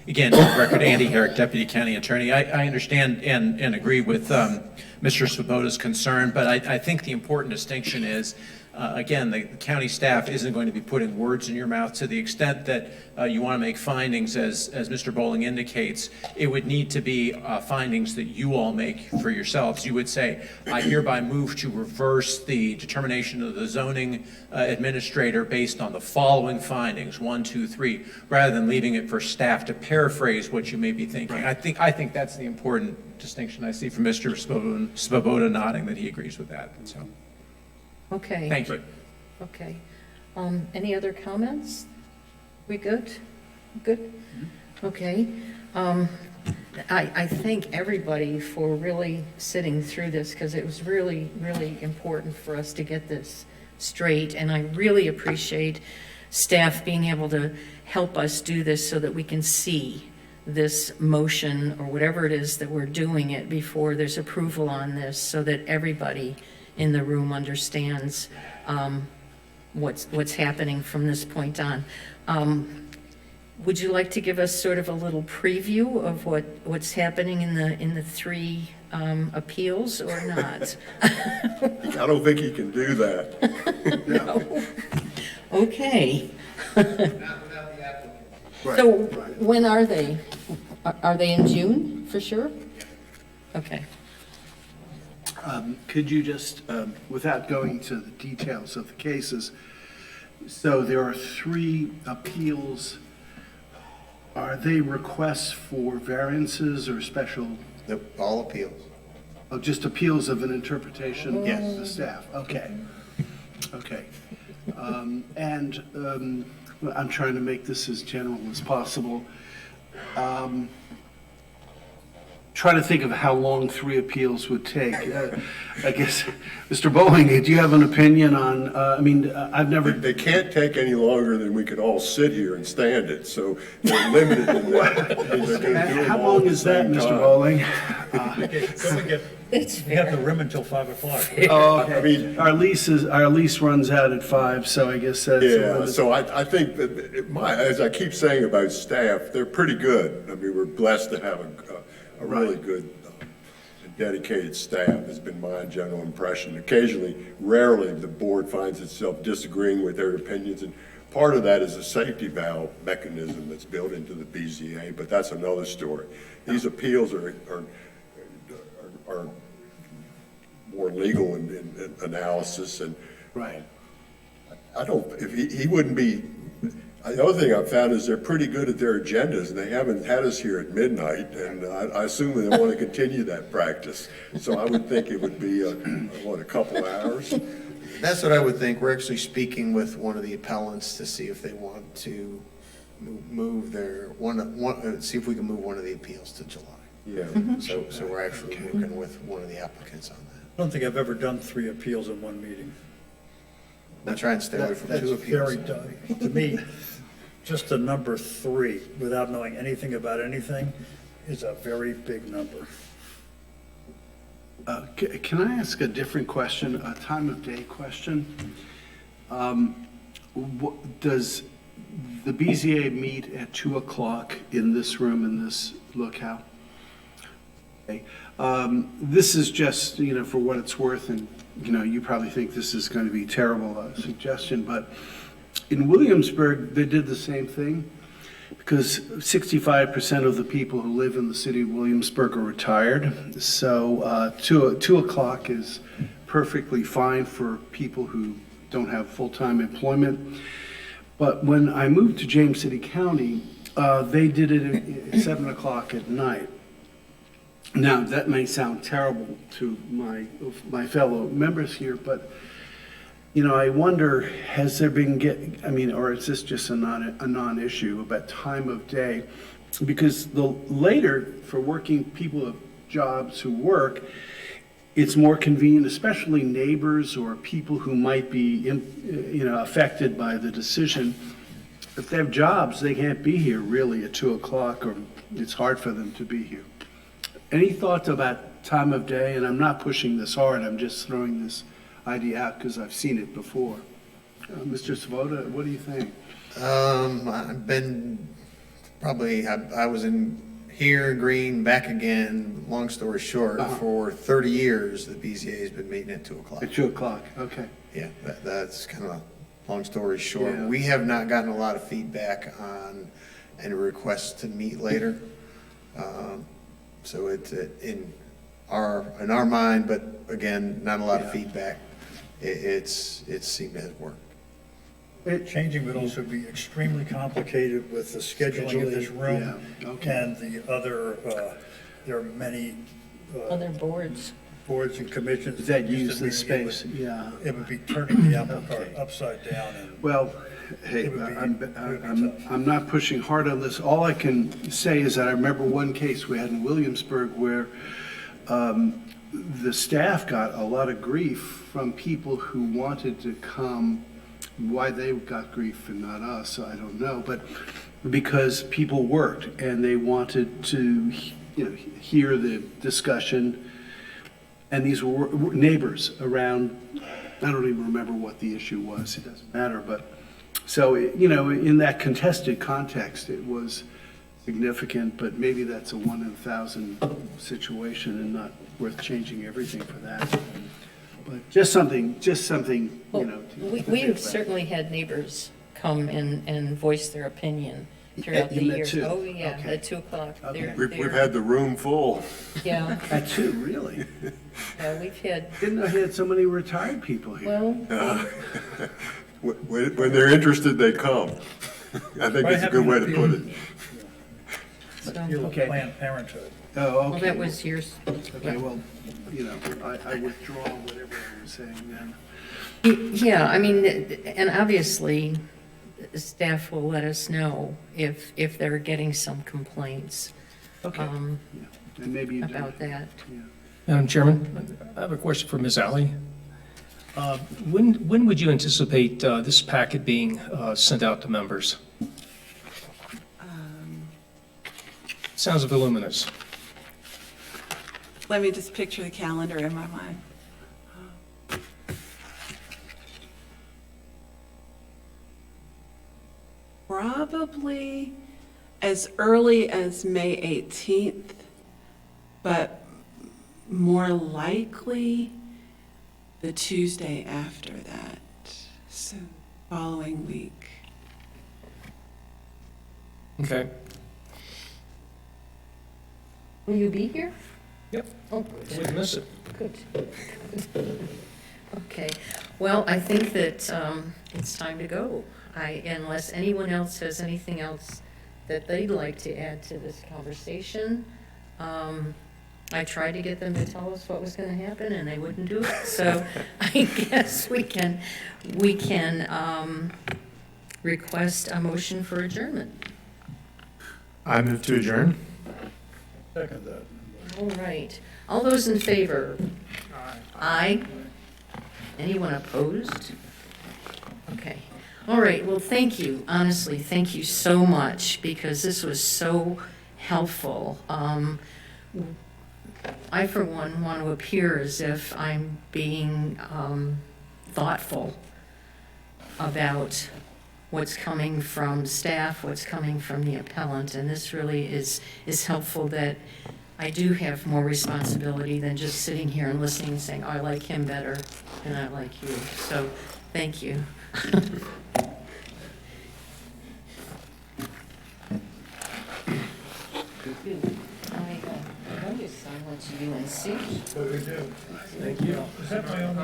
[SPEAKER 4] Again, record Andy Herrick, Deputy County Attorney. I understand and agree with Mr. Svoboda's concern, but I think the important distinction is Again, the county staff isn't going to be putting words in your mouth. To the extent that you want to make findings, as Mr. Bowling indicates, it would need to be findings that you all make for yourselves. You would say, I hereby move to reverse the determination of the zoning administrator based on the following findings, 1, 2, 3, rather than leaving it for staff to paraphrase what you may be thinking. I think that's the important distinction. I see from Mr. Svoboda nodding that he agrees with that. So,
[SPEAKER 1] Okay.
[SPEAKER 4] thank you.
[SPEAKER 1] Okay. Any other comments? We good? Good? Okay. I thank everybody for really sitting through this, because it was really, really important for us to get this straight, and I really appreciate staff being able to help us do this so that we can see this motion, or whatever it is that we're doing it, before there's approval on this, so that everybody in the room understands what's happening from this point on. Would you like to give us sort of a little preview of what's happening in the three appeals, or not?
[SPEAKER 9] I don't think he can do that.
[SPEAKER 1] No. Okay. So when are they? Are they in June, for sure? Okay.
[SPEAKER 10] Could you just, without going to the details of the cases, so there are 3 appeals. Are they requests for variances or special,
[SPEAKER 8] All appeals.
[SPEAKER 10] oh, just appeals of an interpretation?
[SPEAKER 8] Yes.
[SPEAKER 10] of the staff, okay. Okay. I'm trying to make this as general as possible. Try to think of how long 3 appeals would take. I guess, Mr. Bowling, do you have an opinion on, I've never,
[SPEAKER 9] They can't take any longer than we could all sit here and stand it, so they're limited in that. I mean, they're gonna do them
[SPEAKER 10] how
[SPEAKER 9] all
[SPEAKER 10] long
[SPEAKER 9] at
[SPEAKER 10] is
[SPEAKER 9] the
[SPEAKER 10] that,
[SPEAKER 9] same
[SPEAKER 10] Mr.
[SPEAKER 9] time.
[SPEAKER 10] Bowling?
[SPEAKER 2] We have the room until 5 o'clock.
[SPEAKER 10] Oh,
[SPEAKER 9] I
[SPEAKER 10] okay.
[SPEAKER 9] mean-
[SPEAKER 10] Our lease runs out at 5, so I guess that's.
[SPEAKER 9] Yeah, so I think that as I keep saying about staff, they're pretty good. I mean, we're blessed to have a really good and dedicated staff, has been my general impression. Occasionally, rarely, the board finds itself disagreeing with their opinions, and part of that is a safety valve mechanism that's built into the BZA, but that's another story. These appeals are more legal in analysis, and
[SPEAKER 10] Right.
[SPEAKER 9] I don't, if he wouldn't be, the other thing I've found is they're pretty good at their agendas, and they haven't had us here at midnight, and I assume they want to continue that practice. So I would think it would be, a couple hours?
[SPEAKER 8] That's what I would think. We're actually speaking with one of the appellants to see if they want to move their, see if we can move one of the appeals to July.
[SPEAKER 9] Yeah.
[SPEAKER 8] So we're actually working with one of the applicants on that.
[SPEAKER 2] I don't think I've ever done 3 appeals in one meeting.
[SPEAKER 8] We'll try and stay away from 2
[SPEAKER 2] That's
[SPEAKER 8] appeals.
[SPEAKER 2] very, to me, just the number 3, without knowing anything about anything, is a very big number.
[SPEAKER 10] Can I ask a different question, a time of day question? Does the BZA meet at 2 o'clock in this room, in this locale? Okay. This is just, for what it's worth, and, you probably think this is going to be a terrible suggestion, but in Williamsburg, they did the same thing, because 65% of the people who live in the city of Williamsburg are retired. So 2 o'clock is perfectly fine for people who don't have full-time employment. But when I moved to James City County, they did it at 7 o'clock at night. Now, that may sound terrible to my fellow members here, but, I wonder, has there been, or is this just a non-issue about time of day? Because the later, for working people of jobs who work, it's more convenient, especially neighbors or people who might be, affected by the decision. If they have jobs, they can't be here really at 2 o'clock, or it's hard for them to be here. Any thoughts about time of day? And I'm not pushing this hard, I'm just throwing this idea out because I've seen it before. Mr. Svoboda, what do you think?
[SPEAKER 8] I've been, probably, I was in here, green, back again. Long story short, for 30 years, the BZA has been meeting at 2 o'clock.
[SPEAKER 10] At 2 o'clock, okay.
[SPEAKER 8] Yeah, that's kind of a long story short.
[SPEAKER 10] Yeah.
[SPEAKER 8] We have not gotten a lot of feedback on any requests to meet later. So it's in our mind, but again, not a lot of feedback. It seemed to have worked.
[SPEAKER 2] Changing would also be extremely complicated with the scheduling of this room
[SPEAKER 10] Yeah, okay.
[SPEAKER 2] and the other, there are many
[SPEAKER 1] Other boards.
[SPEAKER 2] boards and commissions.
[SPEAKER 10] That
[SPEAKER 2] used
[SPEAKER 10] use
[SPEAKER 2] to
[SPEAKER 10] the
[SPEAKER 2] meet.
[SPEAKER 10] space, yeah.
[SPEAKER 2] It would be turning the apple cart
[SPEAKER 10] Okay.
[SPEAKER 2] upside down and
[SPEAKER 10] Well, hey,
[SPEAKER 2] It would be-
[SPEAKER 10] I'm not pushing hard on this. All I can say is that I remember one case we had in Williamsburg where the staff got a lot of grief from people who wanted to come. Why they got grief and not us, I don't know, but because people worked and they wanted to, hear the discussion. And these were neighbors around, I don't even remember what the issue was, it doesn't matter, but, so, in that contested context, it was significant, but maybe that's a 1 in 1,000 situation and not worth changing everything for that. But just something,
[SPEAKER 1] Well,
[SPEAKER 10] to
[SPEAKER 1] we
[SPEAKER 10] think
[SPEAKER 1] have
[SPEAKER 10] about.
[SPEAKER 1] certainly had neighbors come and voice their opinion throughout the
[SPEAKER 10] You met
[SPEAKER 1] years.
[SPEAKER 10] too?
[SPEAKER 1] Oh, yeah,
[SPEAKER 10] Okay.
[SPEAKER 1] at 2 o'clock.
[SPEAKER 10] Okay.
[SPEAKER 9] We've had the room full.
[SPEAKER 1] Yeah,
[SPEAKER 10] That too, really?
[SPEAKER 1] we've had,
[SPEAKER 10] Didn't know he had so many retired people here.
[SPEAKER 1] well,
[SPEAKER 9] When they're interested, they come. I think it's a good way to put it.
[SPEAKER 2] feel
[SPEAKER 10] Okay.
[SPEAKER 2] Planned Parenthood.
[SPEAKER 10] Oh, okay.
[SPEAKER 1] well, that was yours.
[SPEAKER 10] Okay, well, I withdraw whatever I was saying then.
[SPEAKER 1] Yeah, I mean, and obviously, staff will let us know if they're getting some complaints
[SPEAKER 10] Okay. And maybe you do.
[SPEAKER 1] about that.
[SPEAKER 5] Madam Chairman, I have a question for Ms. Alley. When would you anticipate this packet being sent out to members? Sounds voluminous.
[SPEAKER 6] Let me just picture the calendar in my mind. Probably as early as May 18th, but more likely the Tuesday after that, so following week.
[SPEAKER 5] Okay.
[SPEAKER 1] Will you be here?
[SPEAKER 5] Yep.
[SPEAKER 1] Oh,
[SPEAKER 5] Wouldn't miss it.
[SPEAKER 1] good. Okay, well, I think that it's time to go. Unless anyone else has anything else that they'd like to add to this conversation. I tried to get them to tell us what was going to happen, and they wouldn't do it. So I guess we can request a motion for adjournment.
[SPEAKER 4] I move to adjourn.
[SPEAKER 2] Second that.
[SPEAKER 1] All right. All those in favor? Aye. Anyone opposed? Okay. All right, well, thank you. Honestly, thank you so much, because this was so helpful. I, for one, want to appear as if I'm being thoughtful about what's coming from staff, what's coming from the appellant, and this really is helpful that I do have more responsibility than just sitting here and listening and saying, oh, I like him better than I like you. So, thank you. I noticed I went to UNC.
[SPEAKER 2] What we do.
[SPEAKER 5] Thank you.
[SPEAKER 2] Is that my own